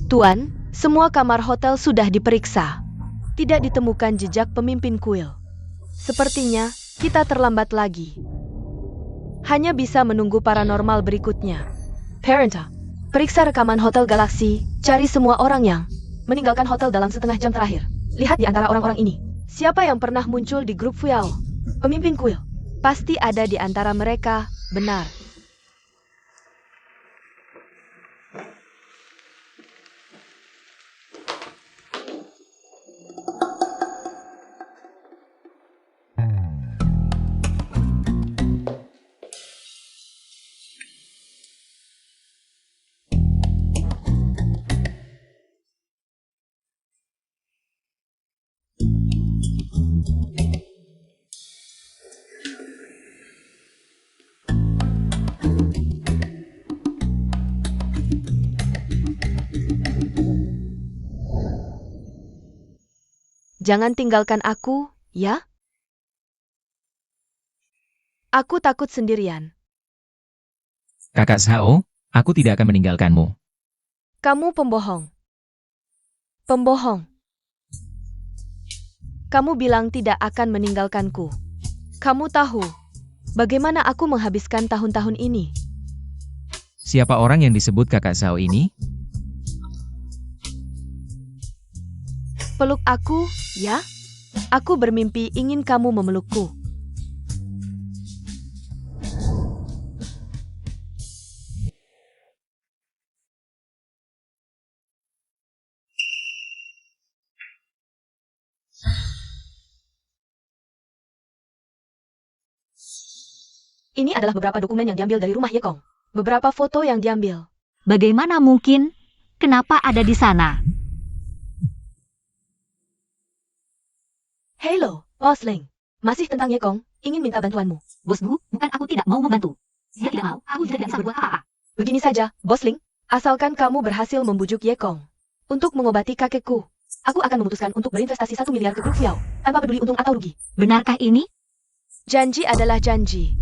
Tuan, semua kamar hotel sudah diperiksa. Tidak ditemukan jejak pemimpin kuil. Sepertinya kita terlambat lagi. Hanya bisa menunggu paranormal berikutnya. Parenta, periksa rekaman Hotel Galaxy, cari semua orang yang meninggalkan hotel dalam setengah jam terakhir. Lihat di antara orang-orang ini, siapa yang pernah muncul di grup Fuyao? Pemimpin kuil. Pasti ada di antara mereka, benar. Jangan tinggalkan aku, ya? Aku takut sendirian. Kakak Sao, Aku tidak akan meninggalkanmu. Kamu pembohong. Pembohong. Kamu bilang tidak akan meninggalkanku. Kamu tahu bagaimana aku menghabiskan tahun-tahun ini. Siapa orang yang disebut kakak Zhao ini? Peluk aku, ya? Aku bermimpi ingin kamu memelukku. Ini adalah beberapa dokumen yang diambil dari rumah Yekong. Beberapa foto yang diambil. Bagaimana mungkin? Kenapa ada di sana? Hello, Bosling. Masih tentang Yekong, ingin minta bantuanmu. Bosku, bukan aku tidak mau membantu. Dia tidak mau, aku juga tidak bisa berbuat apa-apa. Begini saja, Bosling. Asalkan kamu berhasil membujuk Yekong untuk mengobati kakekku, aku akan memutuskan untuk berinvestasi 1 miliar ke grup Xiao, tanpa peduli untung atau rugi. Benarkah ini? Janji adalah janji.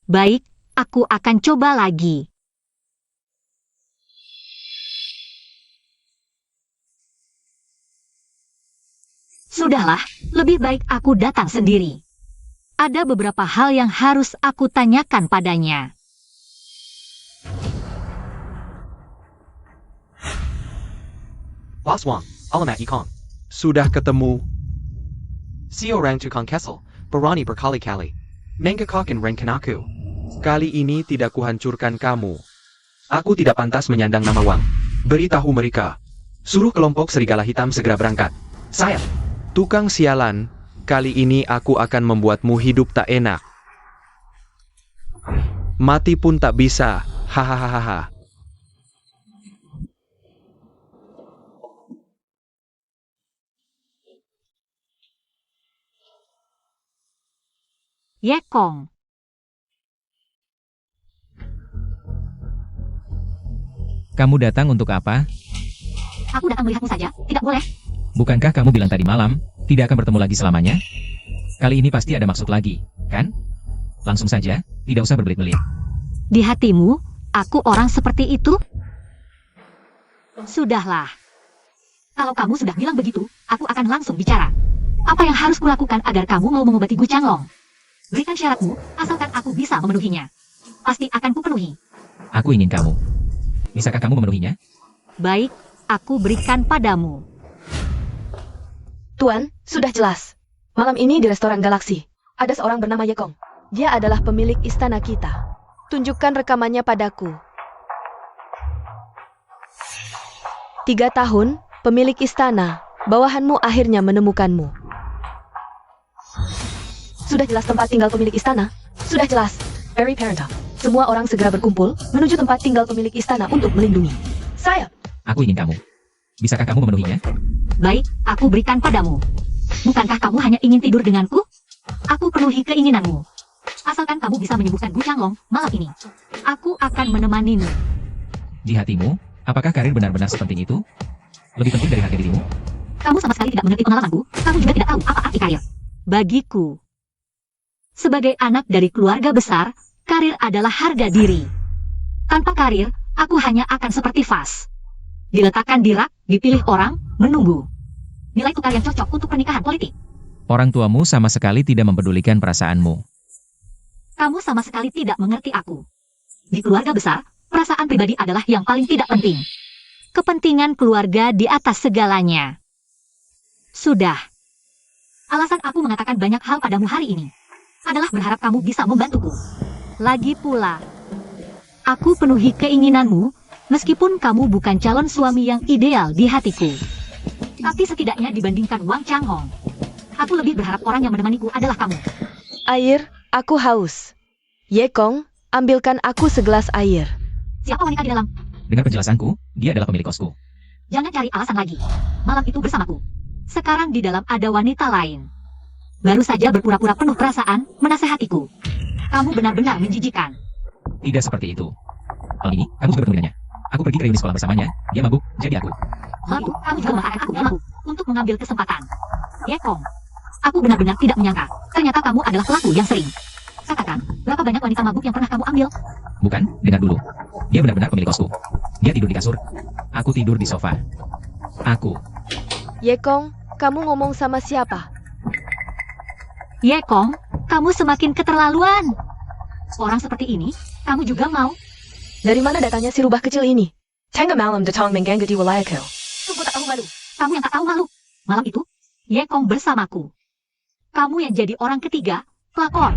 Baik, aku akan coba lagi. Sudahlah, lebih baik aku datang sendiri. Ada beberapa hal yang harus aku tanyakan padanya. Boss Wang, alamat Yekong. Sudah ketemu. Si orang tukang kesel, berani berkali-kali. Menggekakkan rencanaku. Kali ini tidak kuhancurkan kamu. Aku tidak pantas menyandang nama Wang. Beritahu mereka. Suruh kelompok serigala hitam segera berangkat. Saya, tukang sialan, kali ini aku akan membuatmu hidup tak enak. Mati pun tak bisa. Hahaha. Yekong. Kamu datang untuk apa? Aku datang melihatmu saja, tidak boleh. Bukankah kamu bilang tadi malam, tidak akan bertemu lagi selamanya? Kali ini pasti ada maksud lagi, kan? Langsung saja, tidak usah berbelit-belit. Di hatimu, aku orang seperti itu? Sudahlah. Kalau kamu sudah bilang begitu, aku akan langsung bicara. Apa yang harus kulakukan agar kamu mau mengobati Gu Changlong? Berikan syaratmu, asalkan aku bisa memenuhinya. Pasti akan kupenuhi. Aku ingin kamu. Bisakah kamu memenuhinya? Baik, aku berikan padamu. Tuan, sudah jelas. Malam ini di restoran Galaksi, ada seorang bernama Yekong. Dia adalah pemilik istana kita. Tunjukkan rekamannya padaku. 3 tahun, pemilik istana, bawahanmu akhirnya menemukanmu. Sudah jelas tempat tinggal pemilik istana? Sudah jelas. Very parenta. Semua orang segera berkumpul menuju tempat tinggal pemilik istana untuk melindungi. Saya. Aku ingin kamu. Bisakah kamu memenuhinya? Baik, aku berikan padamu. Bukankah kamu hanya ingin tidur denganku? Aku penuhi keinginanmu. Asalkan kamu bisa menyembuhkan Gu Changlong malam ini. Aku akan menemanimu. Di hatimu, apakah karir benar-benar sepenting itu? Lebih penting dari harga dirimu? Kamu sama sekali tidak mengerti pengalamanku. Kamu juga tidak tahu apa arti karir. Bagiku, sebagai anak dari keluarga besar, karir adalah harga diri. Tanpa karir, aku hanya akan seperti vas. Diletakkan di rak, dipilih orang, menunggu. Nilai tukar yang cocok untuk pernikahan politik. Orang tuamu sama sekali tidak mempedulikan perasaanmu. Kamu sama sekali tidak mengerti aku. Di keluarga besar, perasaan pribadi adalah yang paling tidak penting. Kepentingan keluarga di atas segalanya. Sudah. Alasan aku mengatakan banyak hal padamu hari ini adalah berharap kamu bisa membantuku. Lagi pula, aku penuhi keinginanmu, meskipun kamu bukan calon suami yang ideal di hatiku. Tapi setidaknya dibandingkan Wang Changlong, aku lebih berharap orang yang menemaniku adalah kamu. Air, aku haus. Yekong, ambilkan aku segelas air. Siapa wanita di dalam? Dengar penjelasanku, dia adalah pemilik kosku. Jangan cari alasan lagi. Malam itu bersamaku. Sekarang di dalam ada wanita lain. Baru saja berpura-pura penuh perasaan, menasehatiku. Kamu benar-benar menjijikan. Tidak seperti itu. Malam ini, kamu juga bertemu dengannya. Aku pergi ke reuni sekolah bersamanya, dia mabuk, jadi aku. Lalu, kamu juga memanfaatkan aku yang mabuk untuk mengambil kesempatan. Yekong, aku benar-benar tidak menyangka. Ternyata kamu adalah pelaku yang sering. Katakan, berapa banyak wanita mabuk yang pernah kamu ambil? Bukan, dengar dulu. Dia benar-benar pemilik kosku. Dia tidur di kasur. Aku tidur di sofa. Aku. Yekong, kamu ngomong sama siapa? Yekong, kamu semakin keterlaluan. Orang seperti ini, kamu juga mau? Dari mana datangnya si rubah kecil ini? Tengah malam datang mengganggu di wilayahku. Sungguh tak tahu malu. Kamu yang tak tahu malu. Malam itu, Yekong bersamaku. Kamu yang jadi orang ketiga, pelakor.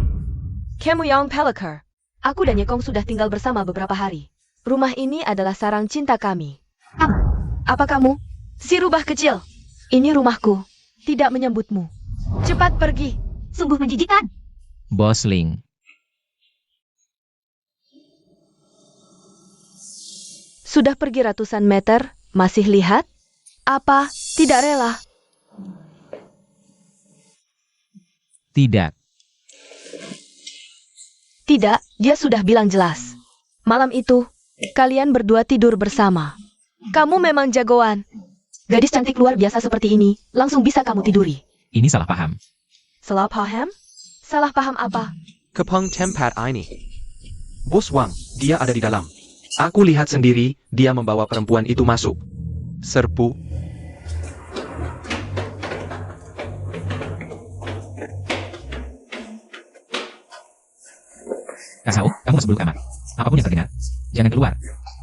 Kamu yang pelakor. Aku dan Yekong sudah tinggal bersama beberapa hari. Rumah ini adalah sarang cinta kami. Kamu. Apa kamu? Si rubah kecil. Ini rumahku. Tidak menyambutmu. Cepat pergi. Sungguh menjijikan. Bos Ling. Sudah pergi ratusan meter, masih lihat? Apa? Tidak rela? Tidak. Tidak, dia sudah bilang jelas. Malam itu, kalian berdua tidur bersama. Kamu memang jagoan. Gadis cantik luar biasa seperti ini, langsung bisa kamu tiduri. Ini salah paham. Salah paham? Salah paham apa? Kepeng tempat ini. Bos Wang, dia ada di dalam. Aku lihat sendiri, dia membawa perempuan itu masuk. Serpu. Kasau, kamu masuk dulu kamar. Apapun yang terdengar, jangan keluar.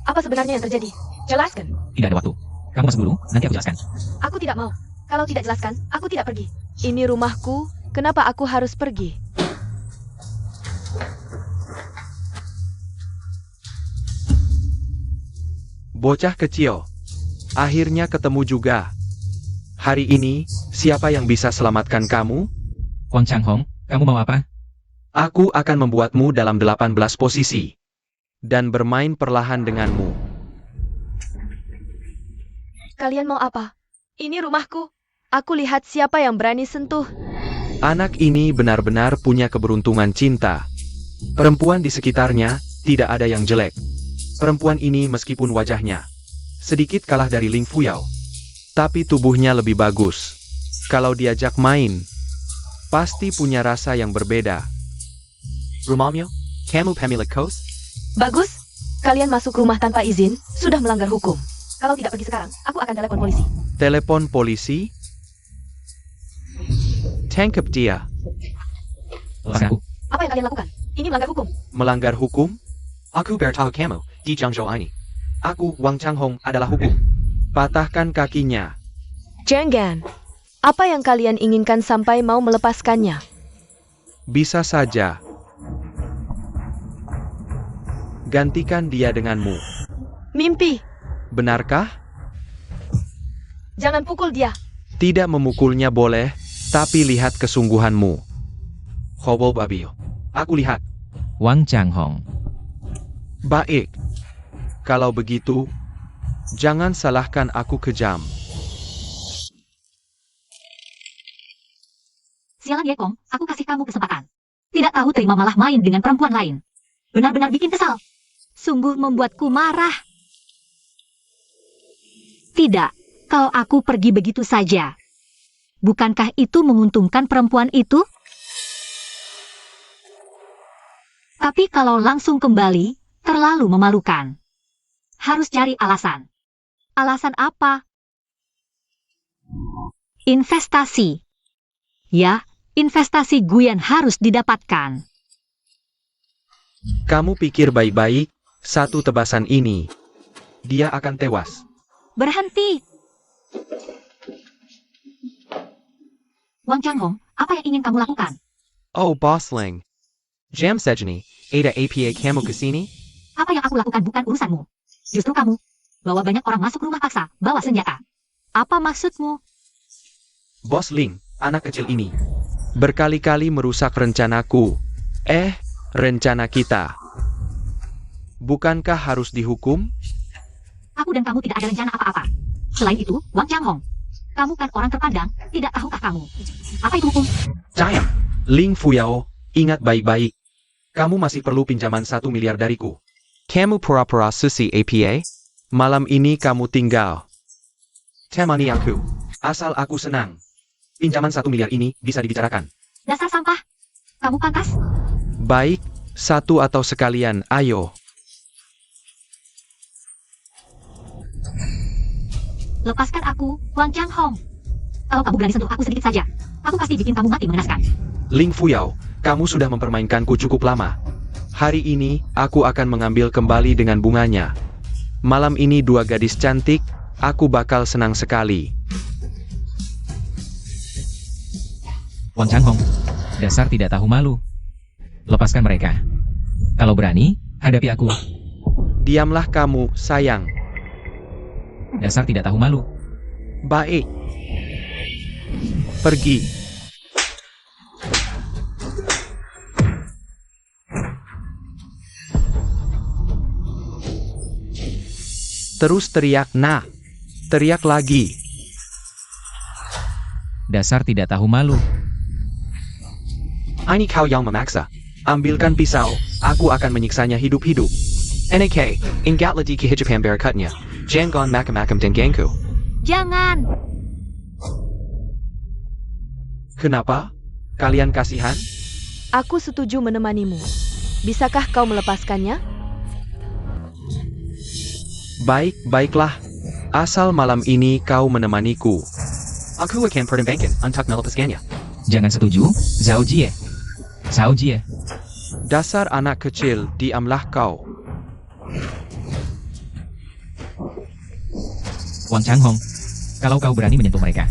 Apa sebenarnya yang terjadi? Jelaskan. Tidak ada waktu. Kamu masuk dulu, nanti aku jelaskan. Aku tidak mau. Kalau tidak jelaskan, aku tidak pergi. Ini rumahku, kenapa aku harus pergi? Bocah kecil. Akhirnya ketemu juga. Hari ini, siapa yang bisa selamatkan kamu? Wang Changhong, kamu mau apa? Aku akan membuatmu dalam 18 posisi. Dan bermain perlahan denganmu. Kalian mau apa? Ini rumahku. Aku lihat siapa yang berani sentuh. Anak ini benar-benar punya keberuntungan cinta. Perempuan di sekitarnya, tidak ada yang jelek. Perempuan ini meskipun wajahnya sedikit kalah dari Ling Fuyao, tapi tubuhnya lebih bagus. Kalau diajak main, pasti punya rasa yang berbeda. Rumahnya, kamu pemilik kos? Bagus. Kalian masuk rumah tanpa izin, sudah melanggar hukum. Kalau tidak pergi sekarang, aku akan telepon polisi. Telepon polisi? Tangkap dia. Lepaskan aku. Apa yang kalian lakukan? Ini melanggar hukum. Melanggar hukum? Aku bertahu kamu, di Jiangzhou ini. Aku, Wang Changhong, adalah hukum. Patahkan kakinya. Jangan. Apa yang kalian inginkan sampai mau melepaskannya? Bisa saja. Gantikan dia denganmu. Mimpi. Benarkah? Jangan pukul dia. Tidak memukulnya boleh, tapi lihat kesungguhanmu. Hobol Babio. Aku lihat. Wang Changhong. Baik. Kalau begitu, jangan salahkan aku kejam. Sialan Yekong, aku kasih kamu kesempatan. Tidak tahu terima malah main dengan perempuan lain. Benar-benar bikin kesal. Sungguh membuatku marah. Tidak, kalau aku pergi begitu saja. Bukankah itu menguntungkan perempuan itu? Tapi kalau langsung kembali, terlalu memalukan. Harus cari alasan. Alasan apa? Investasi. Ya, investasi Guyan harus didapatkan. Kamu pikir baik-baik, satu tebasan ini, dia akan tewas. Berhenti. Wang Changhong, apa yang ingin kamu lakukan? Oh, Boss Ling. Jam sejani, ada APA kamu kesini? Apa yang aku lakukan bukan urusanmu. Justru kamu. Bawa banyak orang masuk rumah paksa, bawa senjata. Apa maksudmu? Boss Ling, anak kecil ini, berkali-kali merusak rencanaku. Rencana kita. Bukankah harus dihukum? Aku dan kamu tidak ada rencana apa-apa. Selain itu, Wang Changhong, kamu kan orang terpandang, tidak tahukah kamu? Apa itu hukum? Sayang, Ling Fuyao, ingat baik-baik. Kamu masih perlu pinjaman 1 miliar dariku. Kamu pura-pura susi APA? Malam ini kamu tinggal. Temani aku. Asal aku senang. Pinjaman 1 miliar ini bisa dibicarakan. Dasar sampah. Kamu pantas? Baik, satu atau sekalian, ayo. Lepaskan aku, Wang Changhong. Kalau kamu berani sentuh aku sedikit saja, aku pasti bikin kamu mati mengenaskan. Ling Fuyao, kamu sudah mempermainkanku cukup lama. Hari ini, aku akan mengambil kembali dengan bunganya. Malam ini dua gadis cantik, aku bakal senang sekali. Wang Changhong, dasar tidak tahu malu. Lepaskan mereka. Kalau berani, hadapi aku. Diamlah kamu, sayang. Dasar tidak tahu malu. Baik. Pergi. Terus teriak, nah. Teriak lagi. Dasar tidak tahu malu. Ini kau yang memaksa. Ambilkan pisau, aku akan menyiksanya hidup-hidup. NAK, ingat lagi kehidupan berikutnya. Jangan makam-makam dan gengku. Jangan! Kenapa? Kalian kasihan? Aku setuju menemanimu. Bisakah kau melepaskannya? Baiklah. Asal malam ini kau menemaniku. Aku akan pertimbangkan untuk melepaskannya. Jangan setuju, Zhao Jie. Zhao Jie. Dasar anak kecil, diamlah kau. Wang Changhong, kalau kau berani menyentuh mereka,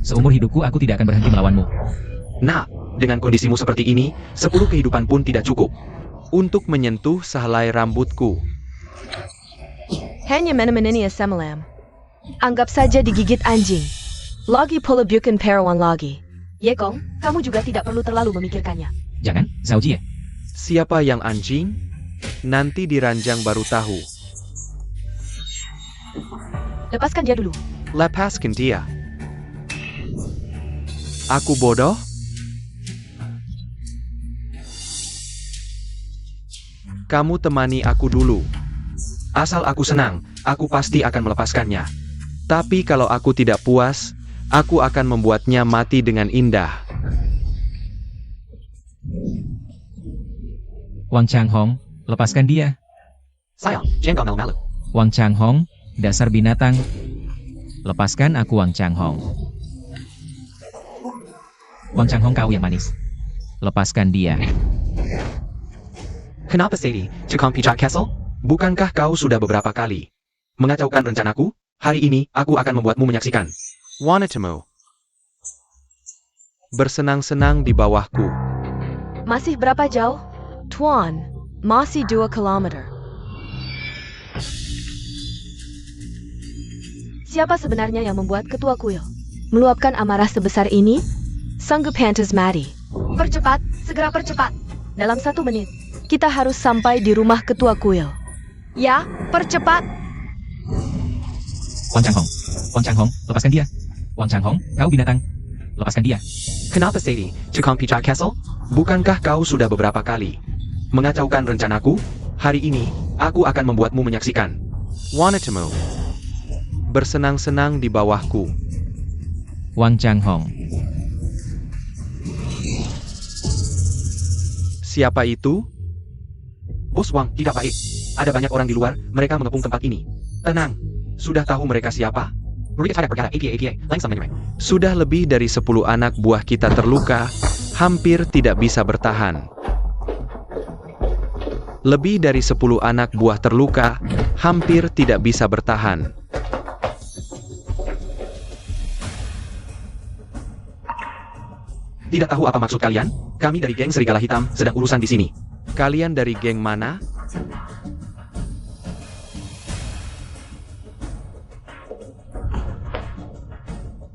seumur hidupku aku tidak akan berhenti melawanmu. Nah, dengan kondisimu seperti ini, 10 kehidupan pun tidak cukup untuk menyentuh sehelai rambutku. Hanya menemani semalam. Anggap saja digigit anjing. Lagi pula bukan perawan lagi. Yekong, kamu juga tidak perlu terlalu memikirkannya. Jangan, Zhao Jie. Siapa yang anjing? Nanti diranjang baru tahu. Lepaskan dia dulu. Lepaskan dia. Aku bodoh? Kamu temani aku dulu. Asal aku senang, aku pasti akan melepaskannya. Tapi kalau aku tidak puas, aku akan membuatnya mati dengan indah. Wang Changhong, lepaskan dia. Sayang, jangan malu-malu. Wang Changhong, dasar binatang. Lepaskan aku, Wang Changhong. Wang Changhong, kau yang manis. Lepaskan dia. Kenapa Sadie? Tukang pijat Kessel? Bukankah kau sudah beberapa kali mengacaukan rencanaku? Hari ini, aku akan membuatmu menyaksikan. Wanitamu. Bersenang-senang di bawahku. Masih berapa jauh? Tuan, masih 2 kilometer. Siapa sebenarnya yang membuat ketua kuil meluapkan amarah sebesar ini? Sanggup pantas mati. Percepat, segera percepat. Dalam 1 menit, kita harus sampai di rumah ketua kuil. Ya, percepat. Wang Changhong, lepaskan dia. Wang Changhong, kau binatang. Lepaskan dia. Kenapa Sadie? Tukang pijat Kessel? Bukankah kau sudah beberapa kali mengacaukan rencanaku? Hari ini, aku akan membuatmu menyaksikan. Wanitamu. Bersenang-senang di bawahku. Wang Changhong. Siapa itu? Bos Wang, tidak baik. Ada banyak orang di luar, mereka mengepung tempat ini. Tenang, sudah tahu mereka siapa? Sudah lebih dari 10 anak buah kita terluka, hampir tidak bisa bertahan. Lebih dari 10 anak buah terluka, hampir tidak bisa bertahan. Tidak tahu apa maksud kalian? Kami dari geng Serigala Hitam sedang urusan di sini. Kalian dari geng mana?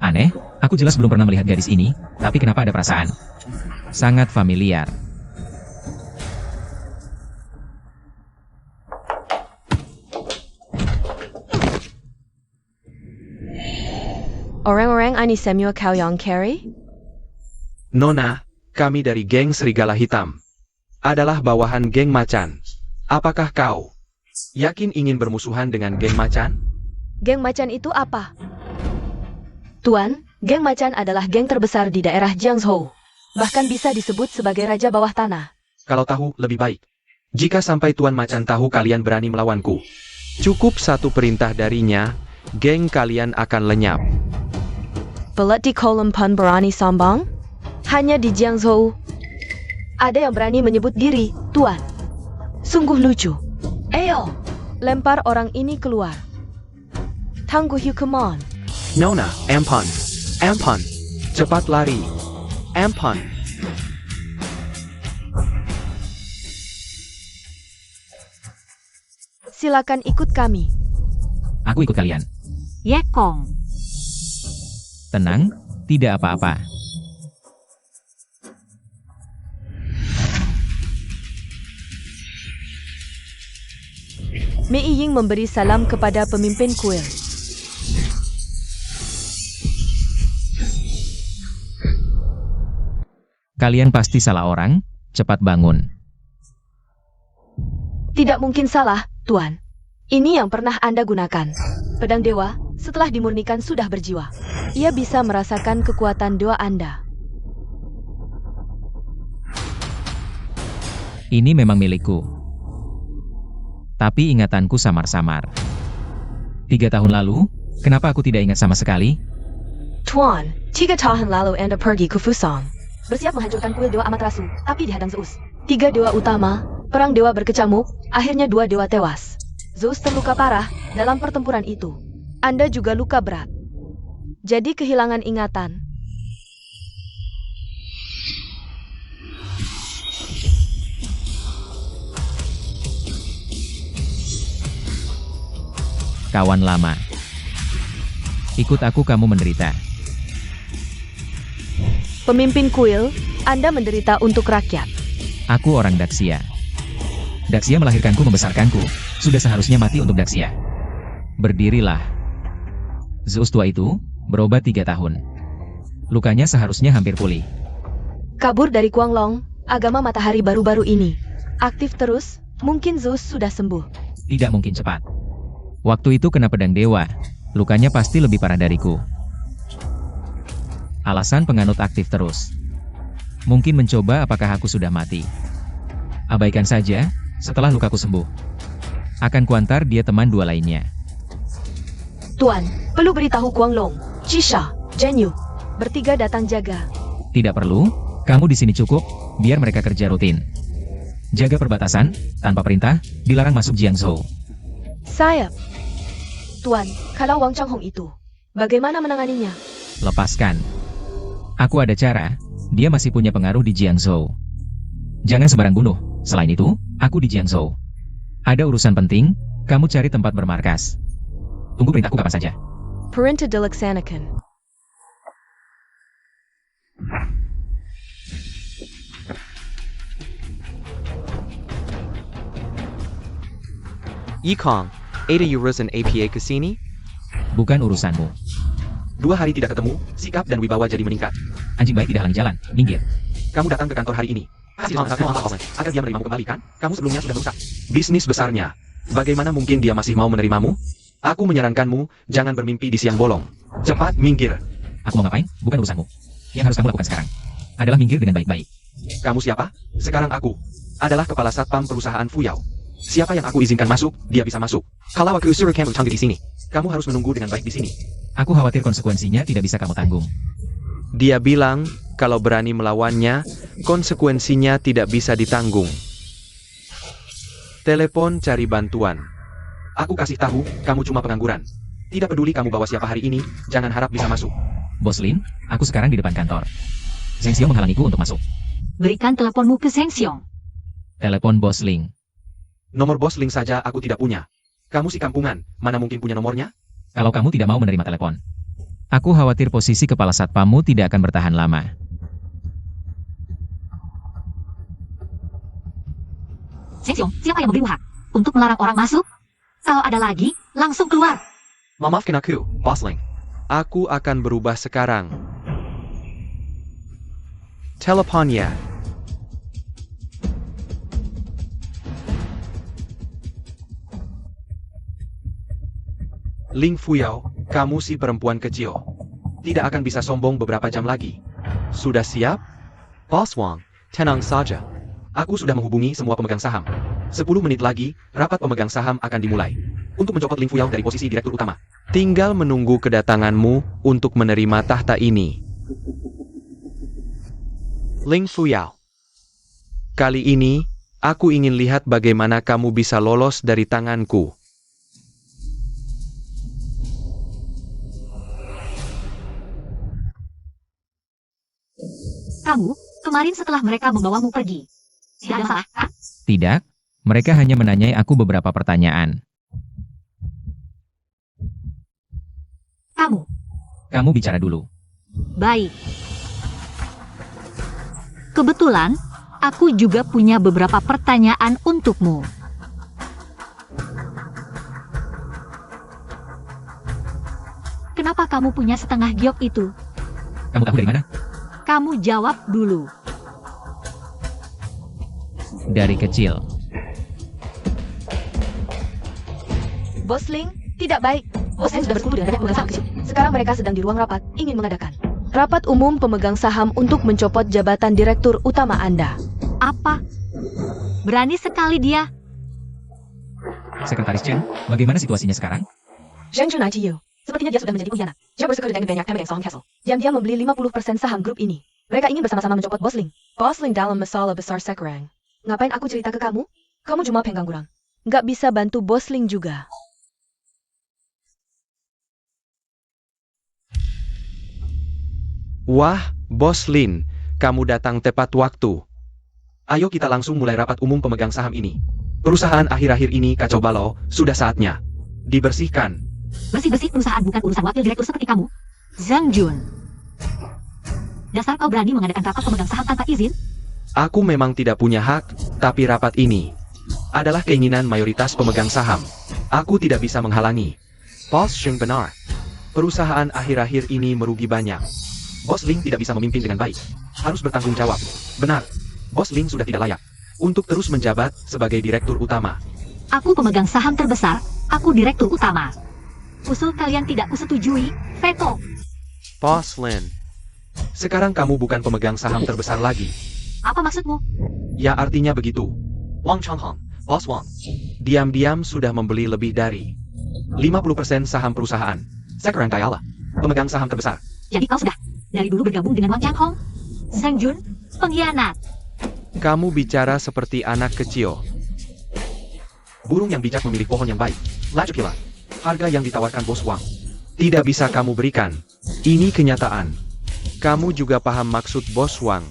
Aneh, aku jelas belum pernah melihat gadis ini, tapi kenapa ada perasaan sangat familiar. Orang-orang ini semua kau yang carry? Nona, kami dari geng Serigala Hitam. Adalah bawahan geng Macan. Apakah kau yakin ingin bermusuhan dengan geng Macan? Geng Macan itu apa? Tuan, geng Macan adalah geng terbesar di daerah Jiangzhou. Bahkan bisa disebut sebagai raja bawah tanah. Kalau tahu, lebih baik. Jika sampai Tuan Macan tahu kalian berani melawanku, cukup 1 perintah darinya, geng kalian akan lenyap. Belet di kolom pun berani sombong? Hanya di Jiangzhou. Ada yang berani menyebut diri Tuan. Sungguh lucu. Ayo, lempar orang ini keluar. Tangguh hukuman. Nona, Ampon. Ampon. Cepat lari. Ampon. Silakan ikut kami. Aku ikut kalian. Yekong. Tenang, tidak apa-apa. Mei Ying memberi salam kepada pemimpin kuil. Kalian pasti salah orang, cepat bangun. Tidak mungkin salah, Tuan. Ini yang pernah Anda gunakan. Pedang dewa, setelah dimurnikan sudah berjiwa. Ia bisa merasakan kekuatan doa Anda. Ini memang milikku. Tapi ingatanku samar-samar. 3 tahun lalu, kenapa aku tidak ingat sama sekali? Tuan, 3 tahun lalu Anda pergi ke Fusang. Bersiap menghancurkan kuil dewa Amaterasu, tapi dihadang Zeus. 3 dewa utama, perang dewa berkecamuk, akhirnya 2 dewa tewas. Zeus terluka parah dalam pertempuran itu. Anda juga luka berat. Jadi kehilangan ingatan. Kawan lama. Ikut aku, kamu menderita. Pemimpin kuil, Anda menderita untuk rakyat. Aku orang Daxia. Daxia melahirkanku, membesarkanku. Sudah seharusnya mati untuk Daxia. Berdirilah. Zeus tua itu berobat 3 tahun. Lukanya seharusnya hampir pulih. Kabur dari Guanglong, agama matahari baru-baru ini. Aktif terus, mungkin Zeus sudah sembuh. Tidak mungkin cepat. Waktu itu kena pedang dewa. Lukanya pasti lebih parah dariku. Alasan penganut aktif terus. Mungkin mencoba apakah aku sudah mati. Abaikan saja, setelah lukaku sembuh. Akan kuantar dia teman 2 lainnya. Tuan, perlu beritahu Guanglong, Cisha, Zhenyu. Bertiga datang jaga. Tidak perlu, kamu di sini cukup, biar mereka kerja rutin. Jaga perbatasan, tanpa perintah, dilarang masuk Jiangzhou. Saya. Tuan, kalau Wang Changhong itu, bagaimana menanganinya? Lepaskan. Aku ada cara, dia masih punya pengaruh di Jiangzhou. Jangan sembarang bunuh, selain itu, aku di Jiangzhou. Ada urusan penting, kamu cari tempat bermarkas. Tunggu perintahku kapan saja. Perintah dilaksanakan. Yikong, ada urusan APA ke sini? Bukan urusanmu. 2 hari tidak ketemu, sikap dan wibawa jadi meningkat. Anjing baik tidak halangi jalan, minggir. Kamu datang ke kantor hari ini. Agar dia menerimamu kembali kan? Kamu sebelumnya sudah merusak bisnis besarnya. Bagaimana mungkin dia masih mau menerimamu? Aku menyarankanmu, jangan bermimpi di siang bolong. Cepat minggir. Aku mau ngapain? Bukan urusanmu. Yang harus kamu lakukan sekarang adalah minggir dengan baik-baik. Kamu siapa? Sekarang aku adalah kepala satpam perusahaan Fuyao. Siapa yang aku izinkan masuk, dia bisa masuk. Kalau aku suruh kamu tangguh di sini, kamu harus menunggu dengan baik di sini. Aku khawatir konsekuensinya tidak bisa kamu tanggung. Dia bilang, kalau berani melawannya, konsekuensinya tidak bisa ditanggung. Telepon cari bantuan. Aku kasih tahu, kamu cuma pengangguran. Tidak peduli kamu bawa siapa hari ini, jangan harap bisa masuk. Bos Lin, aku sekarang di depan kantor. Zheng Xiong menghalangiku untuk masuk. Berikan teleponmu ke Zheng Xiong. Telepon Bos Ling. Nomor bos Link saja aku tidak punya. Kamu si kampungan, mana mungkin punya nomornya? Kalau kamu tidak mau menerima telepon. Aku khawatir posisi kepala satpammu tidak akan bertahan lama. Zheng Xiong, siapa yang memberimu hak untuk melarang orang masuk? Kalau ada lagi, langsung keluar. Maafkan aku, Bos Link. Aku akan berubah sekarang. Teleponnya. Ling Fuyao, kamu si perempuan kecil. Tidak akan bisa sombong beberapa jam lagi. Sudah siap? Bos Wang, tenang saja. Aku sudah menghubungi semua pemegang saham. 10 menit lagi, rapat pemegang saham akan dimulai. untuk mencopot Ling Fuyao dari posisi direktur utama. Tinggal menunggu kedatanganmu untuk menerima tahta ini. Ling Fuyao. Kali ini, aku ingin lihat bagaimana kamu bisa lolos dari tanganku. Kamu, kemarin setelah mereka membawamu pergi. Tidak ada masalah, kan? Tidak, mereka hanya menanyai aku beberapa pertanyaan. Kamu bicara dulu. Baik. Kebetulan, aku juga punya beberapa pertanyaan untukmu. Kenapa kamu punya setengah giok itu? Kamu tahu dari mana? Kamu jawab dulu. Dari kecil. Bos Ling, tidak baik. Bos Ling sudah berkumpul dengan banyak pemegang saham kecil. Sekarang mereka sedang di ruang rapat, ingin mengadakan rapat umum pemegang saham untuk mencopot jabatan direktur utama Anda. Apa? Berani sekali dia. Sekretaris Chen, bagaimana situasinya sekarang? Zhang Junai Tiyu. Sepertinya dia sudah menjadi pengkhianat. Dia bersekutu dengan banyak pemegang saham Castle. Yang dia membeli 50% saham grup ini. Mereka ingin bersama-sama mencopot Bos Ling. Bos Ling dalam masalah besar sekarang. Ngapain aku cerita ke kamu? Kamu cuma penggang kurang. Nggak bisa bantu Bos Ling juga. Wah, Bos Lin, kamu datang tepat waktu. Ayo kita langsung mulai rapat umum pemegang saham ini. Perusahaan akhir-akhir ini kacau balau, sudah saatnya dibersihkan. Bersih-bersih perusahaan bukan urusan wakil direktur seperti kamu. Zhang Jun. Dasar kau berani mengadakan rapat pemegang saham tanpa izin? Aku memang tidak punya hak, tapi rapat ini adalah keinginan mayoritas pemegang saham. Aku tidak bisa menghalangi. Bos Sheng benar. Perusahaan akhir-akhir ini merugi banyak. Bos Ling tidak bisa memimpin dengan baik. Harus bertanggung jawab. Benar. Bos Ling sudah tidak layak untuk terus menjabat sebagai direktur utama. Aku pemegang saham terbesar, aku direktur utama. Usul kalian tidak kusetujui, veto. Bos Lin, sekarang kamu bukan pemegang saham terbesar lagi. Apa maksudmu? Ya artinya begitu. Wang Changhong, Bos Wang, diam-diam sudah membeli lebih dari 50% saham perusahaan. Sekarang dialah pemegang saham terbesar. Jadi kau sudah dari dulu bergabung dengan Wang Changhong? Zhang Jun, pengkhianat. Kamu bicara seperti anak kecil. Burung yang bijak memilih pohon yang baik. Laju gila. Harga yang ditawarkan Bos Wang tidak bisa kamu berikan. Ini kenyataan. Kamu juga paham maksud Bos Wang.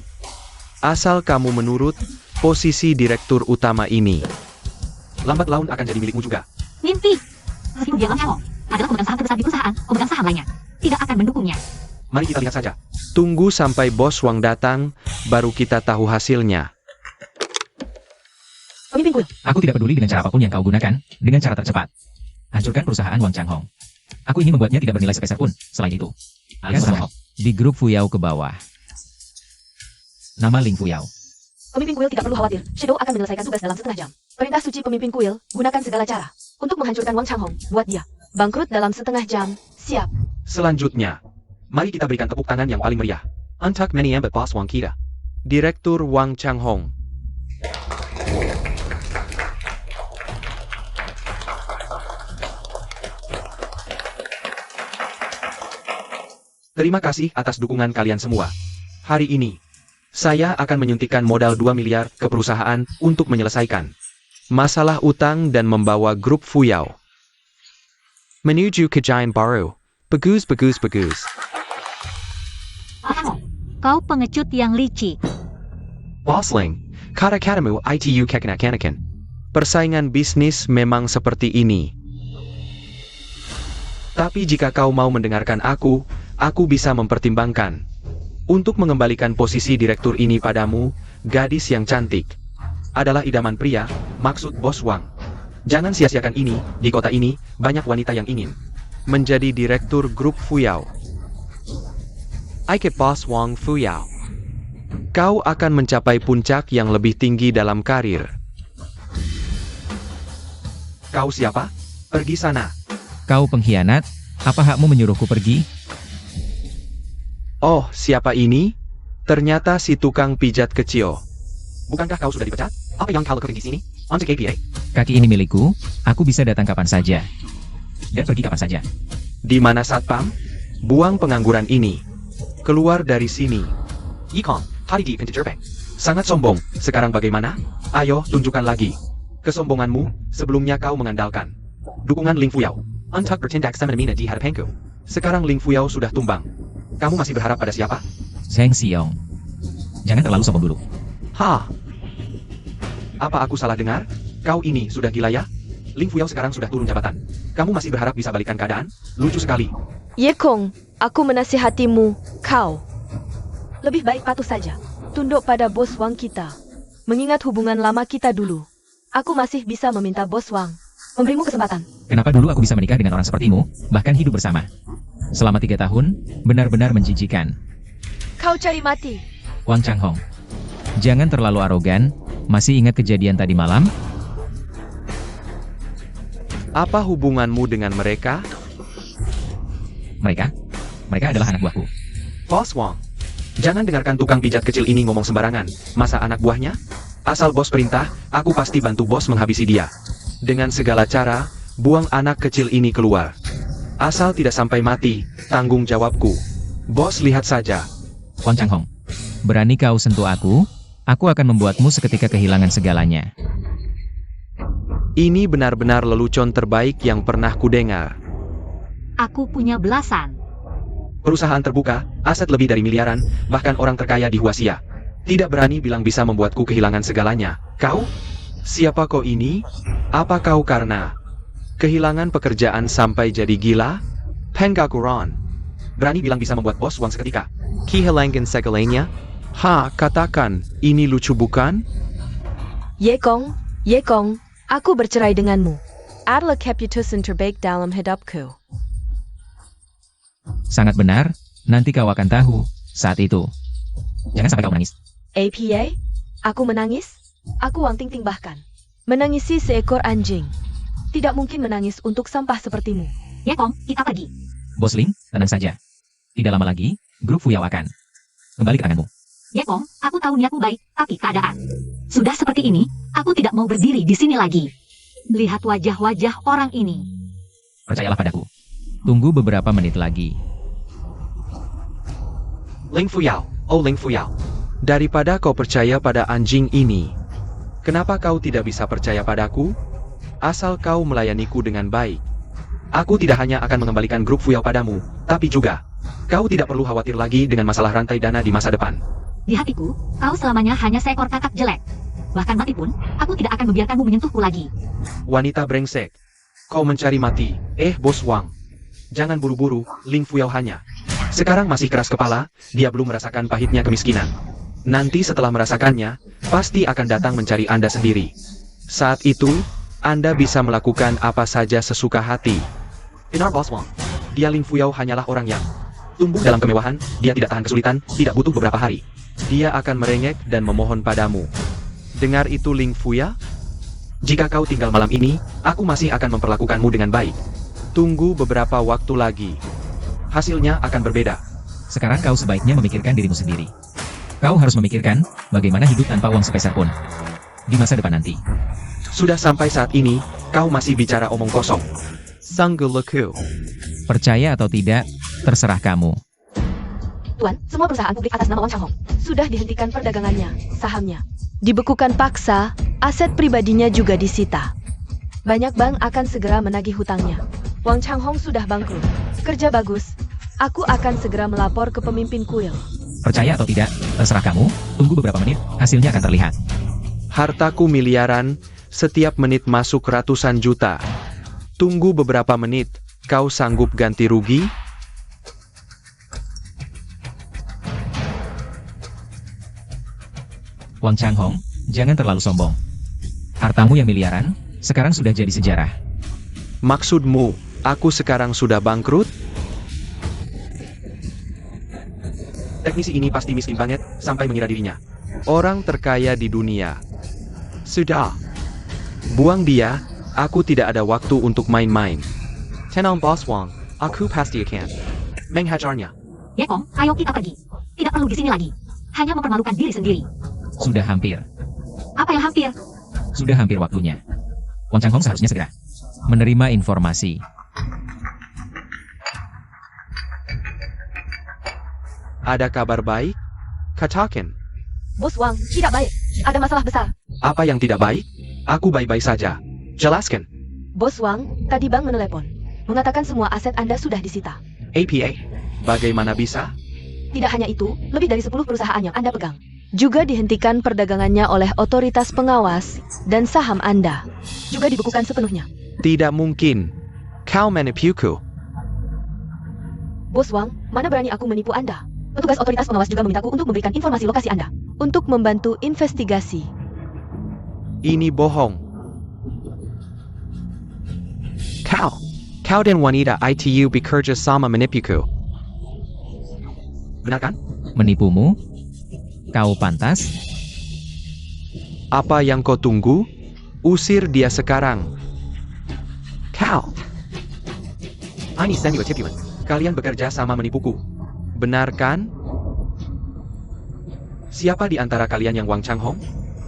Asal kamu menurut posisi direktur utama ini, lambat laun akan jadi milikmu juga. Mimpi. Meskipun dia Wang Changhong adalah pemegang saham terbesar di perusahaan, pemegang saham lainnya tidak akan mendukungnya. Mari kita lihat saja. Tunggu sampai Bos Wang datang, baru kita tahu hasilnya. Pemimpin kuil. Aku tidak peduli dengan cara apapun yang kau gunakan, dengan cara tercepat. Hancurkan perusahaan Wang Changhong. Aku ingin membuatnya tidak bernilai sepeser pun. Selain itu, alias semua di grup Fuyao ke bawah. Nama Ling Fuyao. Pemimpin kuil tidak perlu khawatir. Shadow akan menyelesaikan tugas dalam setengah jam. Perintah suci pemimpin kuil, gunakan segala cara untuk menghancurkan Wang Changhong. Buat dia bangkrut dalam setengah jam. Siap. Selanjutnya, mari kita berikan tepuk tangan yang paling meriah. Untuk many ambit Bos Wang kita. Direktur Wang Changhong. Terima kasih atas dukungan kalian semua. Hari ini, saya akan menyuntikkan modal 2 miliar ke perusahaan untuk menyelesaikan masalah utang dan membawa grup Fuyao menuju ke Giant baru. Bagus. Kau pengecut yang licik. Bos Ling, kata-katamu itu kekanak-kanakan. Persaingan bisnis memang seperti ini. Tapi jika kau mau mendengarkan aku bisa mempertimbangkan untuk mengembalikan posisi direktur ini padamu. Gadis yang cantik adalah idaman pria, maksud Bos Wang. Jangan sia-siakan ini, di kota ini banyak wanita yang ingin menjadi direktur grup Fuyao. Ikut Bos Wang Fuyao. Kau akan mencapai puncak yang lebih tinggi dalam karir. Kau siapa? Pergi sana. Kau pengkhianat, apa hakmu menyuruhku pergi? Oh, siapa ini? Ternyata si tukang pijat kecil. Bukankah kau sudah dipecat? Apa yang kau lakukan di sini? Untuk KPA? Kaki ini milikku, aku bisa datang kapan saja. Dan pergi kapan saja. Di mana Satpam? Buang pengangguran ini. Keluar dari sini. Ikon, tadi di pintu gerbang. Sangat sombong, sekarang bagaimana? Ayo, tunjukkan lagi. Kesombonganmu, sebelumnya kau mengandalkan dukungan Ling Fuyao untuk bertindak semena-mena di hadapanku. Sekarang Ling Fuyao sudah tumbang. Kamu masih berharap pada siapa? Zheng Xiong. Jangan terlalu sombong dulu. Ha! Apa aku salah dengar? Kau ini sudah gila ya? Ling Fuyao sekarang sudah turun jabatan. Kamu masih berharap bisa balikan keadaan? Lucu sekali. Ye Kong, aku menasihatimu, kau. Lebih baik patuh saja. Tunduk pada bos Wang kita. Mengingat hubungan lama kita dulu. Aku masih bisa meminta bos Wang memberimu kesempatan. Kenapa dulu aku bisa menikah dengan orang sepertimu, bahkan hidup bersama? Selama 3 tahun, benar-benar menjijikan. Kau cari mati. Wang Changhong. Jangan terlalu arogan, masih ingat kejadian tadi malam? Apa hubunganmu dengan mereka? Mereka adalah anak buahku. Bos Wang. Jangan dengarkan tukang pijat kecil ini ngomong sembarangan. Masa anak buahnya? Asal bos perintah, aku pasti bantu bos menghabisi dia. Dengan segala cara, buang anak kecil ini keluar. Asal tidak sampai mati, tanggung jawabku. Bos lihat saja. Wang Changhong. Berani kau sentuh aku akan membuatmu seketika kehilangan segalanya. Ini benar-benar lelucon terbaik yang pernah kudengar. Aku punya belasan. Perusahaan terbuka, aset lebih dari miliaran, bahkan orang terkaya di Huaxia. Tidak berani bilang bisa membuatku kehilangan segalanya. Kau? Siapa kau ini? Apa kau karena kehilangan pekerjaan sampai jadi gila? Penggakuran. Berani bilang bisa membuat bos Wang seketika. Kehilangan segalanya? Ha, katakan, ini lucu bukan? Ye Kong, aku bercerai denganmu. Adalah keputusan terbaik dalam hidupku. Sangat benar, nanti kau akan tahu saat itu. Jangan sampai kau menangis. APA? Aku menangis? Aku Wang Tingting bahkan menangisi seekor anjing. Tidak mungkin menangis untuk sampah sepertimu. Ye Kong, kita pergi. Bos Ling, tenang saja. Tidak lama lagi, grup Fuyao akan kembali ke tanganmu. Ye Kong, aku tahu niatmu baik, tapi keadaan sudah seperti ini, aku tidak mau berdiri di sini lagi. Lihat wajah-wajah orang ini. Percayalah padaku. Tunggu beberapa menit lagi. Ling Fuyao, oh Ling Fuyao. Daripada kau percaya pada anjing ini, kenapa kau tidak bisa percaya padaku? Asal kau melayaniku dengan baik. Aku tidak hanya akan mengembalikan grup Fuyao padamu, tapi juga kau tidak perlu khawatir lagi dengan masalah rantai dana di masa depan. Di hatiku, kau selamanya hanya seekor kakak jelek. Bahkan mati pun, aku tidak akan membiarkanmu menyentuhku lagi. Wanita brengsek, kau mencari mati. Bos Wang. Jangan buru-buru, Ling Fuyao hanya sekarang masih keras kepala, dia belum merasakan pahitnya kemiskinan. Nanti setelah merasakannya, pasti akan datang mencari Anda sendiri. Saat itu, Anda bisa melakukan apa saja sesuka hati. Benar Bos Wang. Dia Ling Fuyao hanyalah orang yang tumbuh dalam kemewahan, dia tidak tahan kesulitan, tidak butuh beberapa hari. Dia akan merengek dan memohon padamu. Dengar itu Ling Fuyao? Jika kau tinggal malam ini, aku masih akan memperlakukanmu dengan baik. Tunggu beberapa waktu lagi. Hasilnya akan berbeda. Sekarang kau sebaiknya memikirkan dirimu sendiri. Kau harus memikirkan bagaimana hidup tanpa uang sepeser pun di masa depan nanti. Sudah sampai saat ini, kau masih bicara omong kosong. Sanggulaku. Percaya atau tidak, terserah kamu. Tuan, semua perusahaan publik atas nama Wang Changhong sudah dihentikan perdagangannya, sahamnya dibekukan paksa, aset pribadinya juga disita. Banyak bank akan segera menagih hutangnya. Wang Changhong sudah bangkrut. Kerja bagus. Aku akan segera melapor ke pemimpin kuil. Percaya atau tidak, terserah kamu. Tunggu beberapa menit, hasilnya akan terlihat. Hartaku miliaran, setiap menit masuk ratusan juta. Tunggu beberapa menit, kau sanggup ganti rugi? Wang Changhong, jangan terlalu sombong. Hartamu yang miliaran, sekarang sudah jadi sejarah. Maksudmu, aku sekarang sudah bangkrut? Teknisi ini pasti miskin banget, sampai mengira dirinya orang terkaya di dunia. Sudah. Buang dia, aku tidak ada waktu untuk main-main. Tenang Bos Wang, aku pasti akan menghajarnya. Ye Kong, ayo kita pergi. Tidak perlu di sini lagi. Hanya mempermalukan diri sendiri. Sudah hampir. Apa yang hampir? Sudah hampir waktunya. Wang Changhong seharusnya segera menerima informasi. Ada kabar baik? Katakan, Bos Wang, tidak baik. Ada masalah besar. apa yang tidak baik? Aku baik-baik saja. Jelaskan. Bos Wang, tadi bank menelepon. Mengatakan semua aset Anda sudah disita. APA, bagaimana bisa? Tidak hanya itu, lebih dari 10 perusahaan yang Anda pegang. Juga dihentikan perdagangannya oleh otoritas pengawas dan saham Anda. Juga dibekukan sepenuhnya. Tidak mungkin. Kau menipuku. Bos Wang, mana berani aku menipu Anda? Petugas otoritas pengawas juga memintaku untuk memberikan informasi lokasi Anda. Untuk membantu investigasi. Ini bohong. Kau dan wanita itu bekerja sama menipuku. Benar kan? Menipumu? Kau pantas? Apa yang kau tunggu? Usir dia sekarang. Kau. Ini Samuel Tipuan. Kalian bekerja sama menipuku. Benar kan? Siapa di antara kalian yang Wang Changhong?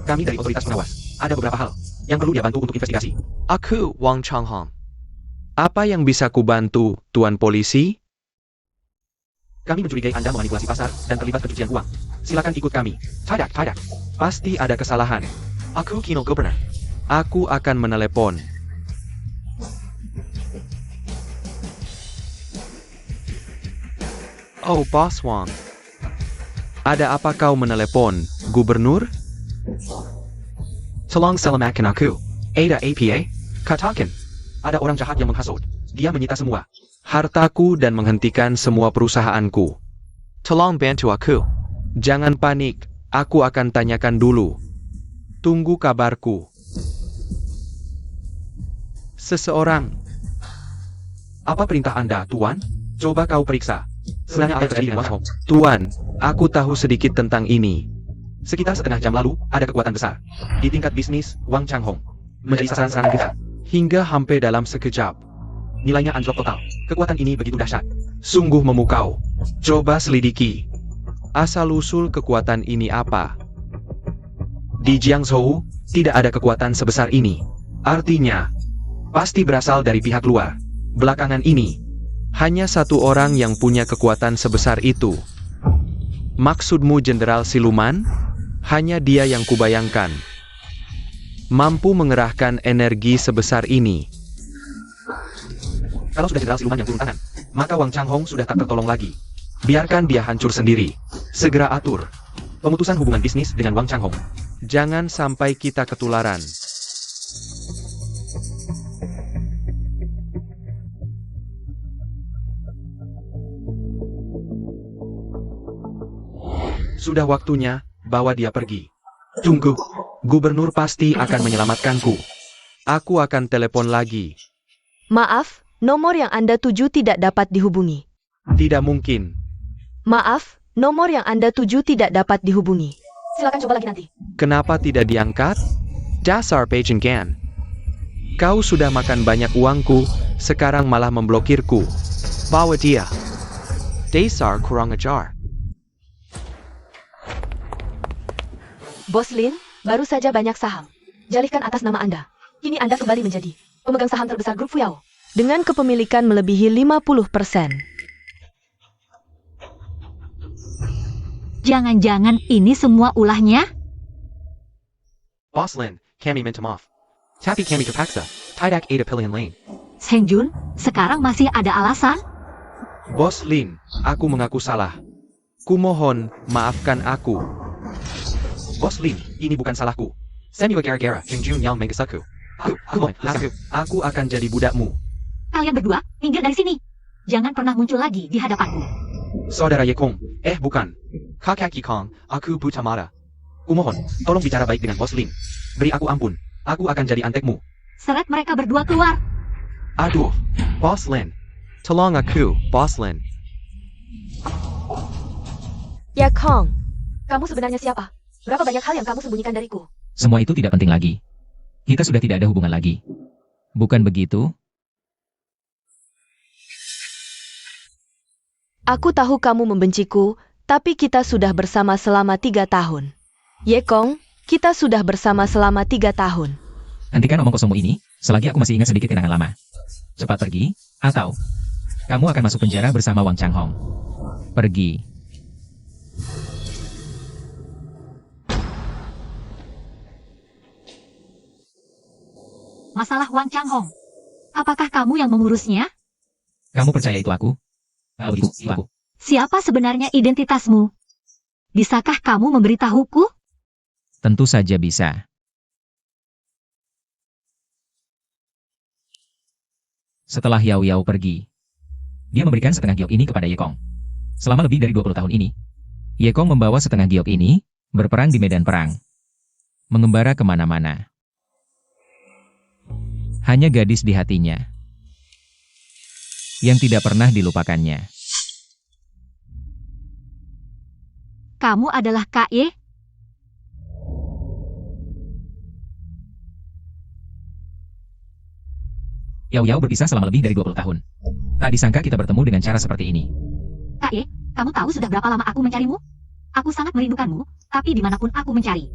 Kami dari otoritas pengawas. Ada beberapa hal yang perlu dia bantu untuk investigasi. Aku Wang Changhong. Apa yang bisa kubantu, Tuan Polisi? Kami mencurigai Anda memanipulasi pasar dan terlibat pencucian uang. Silakan ikut kami. Tidak. Pasti ada kesalahan. Aku Kino Governor. Aku akan menelepon. Oh, Bos Wang. Ada apa kau menelepon, Gubernur? Tolong selamatkan aku. Ada APA? Katakan. Ada orang jahat yang menghasut. Dia menyita semua hartaku dan menghentikan semua perusahaanku. Tolong bantu aku. Jangan panik. Aku akan tanyakan dulu. Tunggu kabarku. Seseorang. Apa perintah Anda, Tuan? Coba kau periksa. Sebenarnya apa yang terjadi dengan Wang Changhong? Tuan, aku tahu sedikit tentang ini. Sekitar setengah jam lalu, ada kekuatan besar di tingkat bisnis Wang Changhong menjadi sasaran serangan kita. Hingga hampir dalam sekejap. Nilainya anjlok total. Kekuatan ini begitu dahsyat. Sungguh memukau. Coba selidiki. Asal-usul kekuatan ini apa? Di Jiangzhou, tidak ada kekuatan sebesar ini. Artinya, pasti berasal dari pihak luar. Belakangan ini, hanya satu orang yang punya kekuatan sebesar itu. Maksudmu Jenderal Siluman? Hanya dia yang kubayangkan mampu mengerahkan energi sebesar ini. Kalau sudah Jenderal Siluman yang turun tangan, maka Wang Changhong sudah tak tertolong lagi. Biarkan dia hancur sendiri. Segera atur pemutusan hubungan bisnis dengan Wang Changhong. Jangan sampai kita ketularan. Sudah waktunya, bawa dia pergi. Tunggu, Gubernur pasti akan menyelamatkanku. Aku akan telepon lagi. Maaf, nomor yang Anda tuju tidak dapat dihubungi. Tidak mungkin. Maaf, nomor yang Anda tuju tidak dapat dihubungi. Silakan coba lagi nanti. Kenapa tidak diangkat? Dasar Beijing Gan. Kau sudah makan banyak uangku, sekarang malah memblokirku. Bawa dia. Dasar kurang ajar. Bos Lin, baru saja banyak saham. Jalihkan atas nama Anda. Kini Anda kembali menjadi pemegang saham terbesar grup Fuyao. Dengan kepemilikan melebihi 50%. Jangan-jangan ini semua ulahnya? Boss Lin, kami minta maaf. Tapi kami terpaksa. Tidak ada pilihan lain. Seng Jun, sekarang masih ada alasan? Bos Lin, aku mengaku salah. Kumohon, maafkan aku. Bos Lin, ini bukan salahku. Samuel gara-gara Cheng Jun yang menggesaku. Aku akan jadi budakmu. Kalian berdua, minggir dari sini. Jangan pernah muncul lagi di hadapanku. Saudara Yekong, bukan. Kakak Kikong, aku buta marah. Kumohon, tolong bicara baik dengan Bos Lin. Beri aku ampun, aku akan jadi antekmu. Seret mereka berdua keluar. Aduh, Bos Lin. Tolong aku, Bos Lin. Ya Kong, kamu sebenarnya siapa? Berapa banyak hal yang kamu sembunyikan dariku? Semua itu tidak penting lagi. Kita sudah tidak ada hubungan lagi. Bukan begitu? Aku tahu kamu membenciku, tapi kita sudah bersama selama 3 tahun. Ye Kong, Kita sudah bersama selama 3 tahun. Hentikan omong kosongmu ini, selagi aku masih ingat sedikit kenangan lama. Cepat pergi, atau kamu akan masuk penjara bersama Wang Changhong. Pergi. Masalah Wang Changhong. Apakah kamu yang mengurusnya? Kamu percaya itu aku? Kalau itu aku. Siapa sebenarnya identitasmu? Bisakah kamu memberitahuku? Tentu saja bisa. Setelah Yao Yao pergi, dia memberikan setengah giok ini kepada Ye Kong. Selama lebih dari 20 tahun ini, Ye Kong membawa setengah giok ini, berperang di medan perang. Mengembara kemana-mana. Hanya gadis di hatinya, yang tidak pernah dilupakannya. Kamu adalah K.E.? Yao Yao berpisah selama lebih dari 20 tahun. Tak disangka kita bertemu dengan cara seperti ini. K.E., kamu tahu sudah berapa lama aku mencarimu? Aku sangat merindukanmu, tapi dimanapun aku mencari,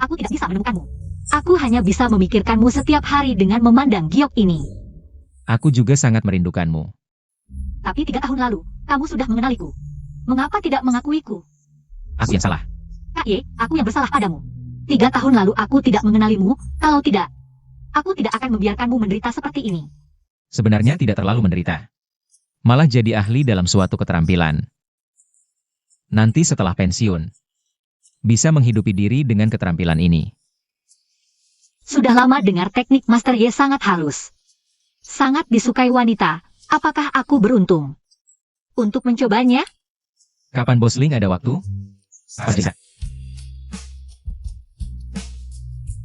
aku tidak bisa menemukanmu. Aku hanya bisa memikirkanmu setiap hari dengan memandang giok ini. Aku juga sangat merindukanmu. Tapi 3 tahun lalu, kamu sudah mengenaliku. Mengapa tidak mengakuiku? Aku yang salah. K.E., aku yang bersalah padamu. 3 tahun lalu aku tidak mengenalimu, kalau tidak, aku tidak akan membiarkanmu menderita seperti ini. Sebenarnya tidak terlalu menderita. Malah jadi ahli dalam suatu keterampilan. Nanti setelah pensiun, bisa menghidupi diri dengan keterampilan ini. Sudah lama dengar teknik Master Ye sangat halus. Sangat disukai wanita. Apakah aku beruntung untuk mencobanya? Kapan Bos Ling ada waktu? Pasti bisa.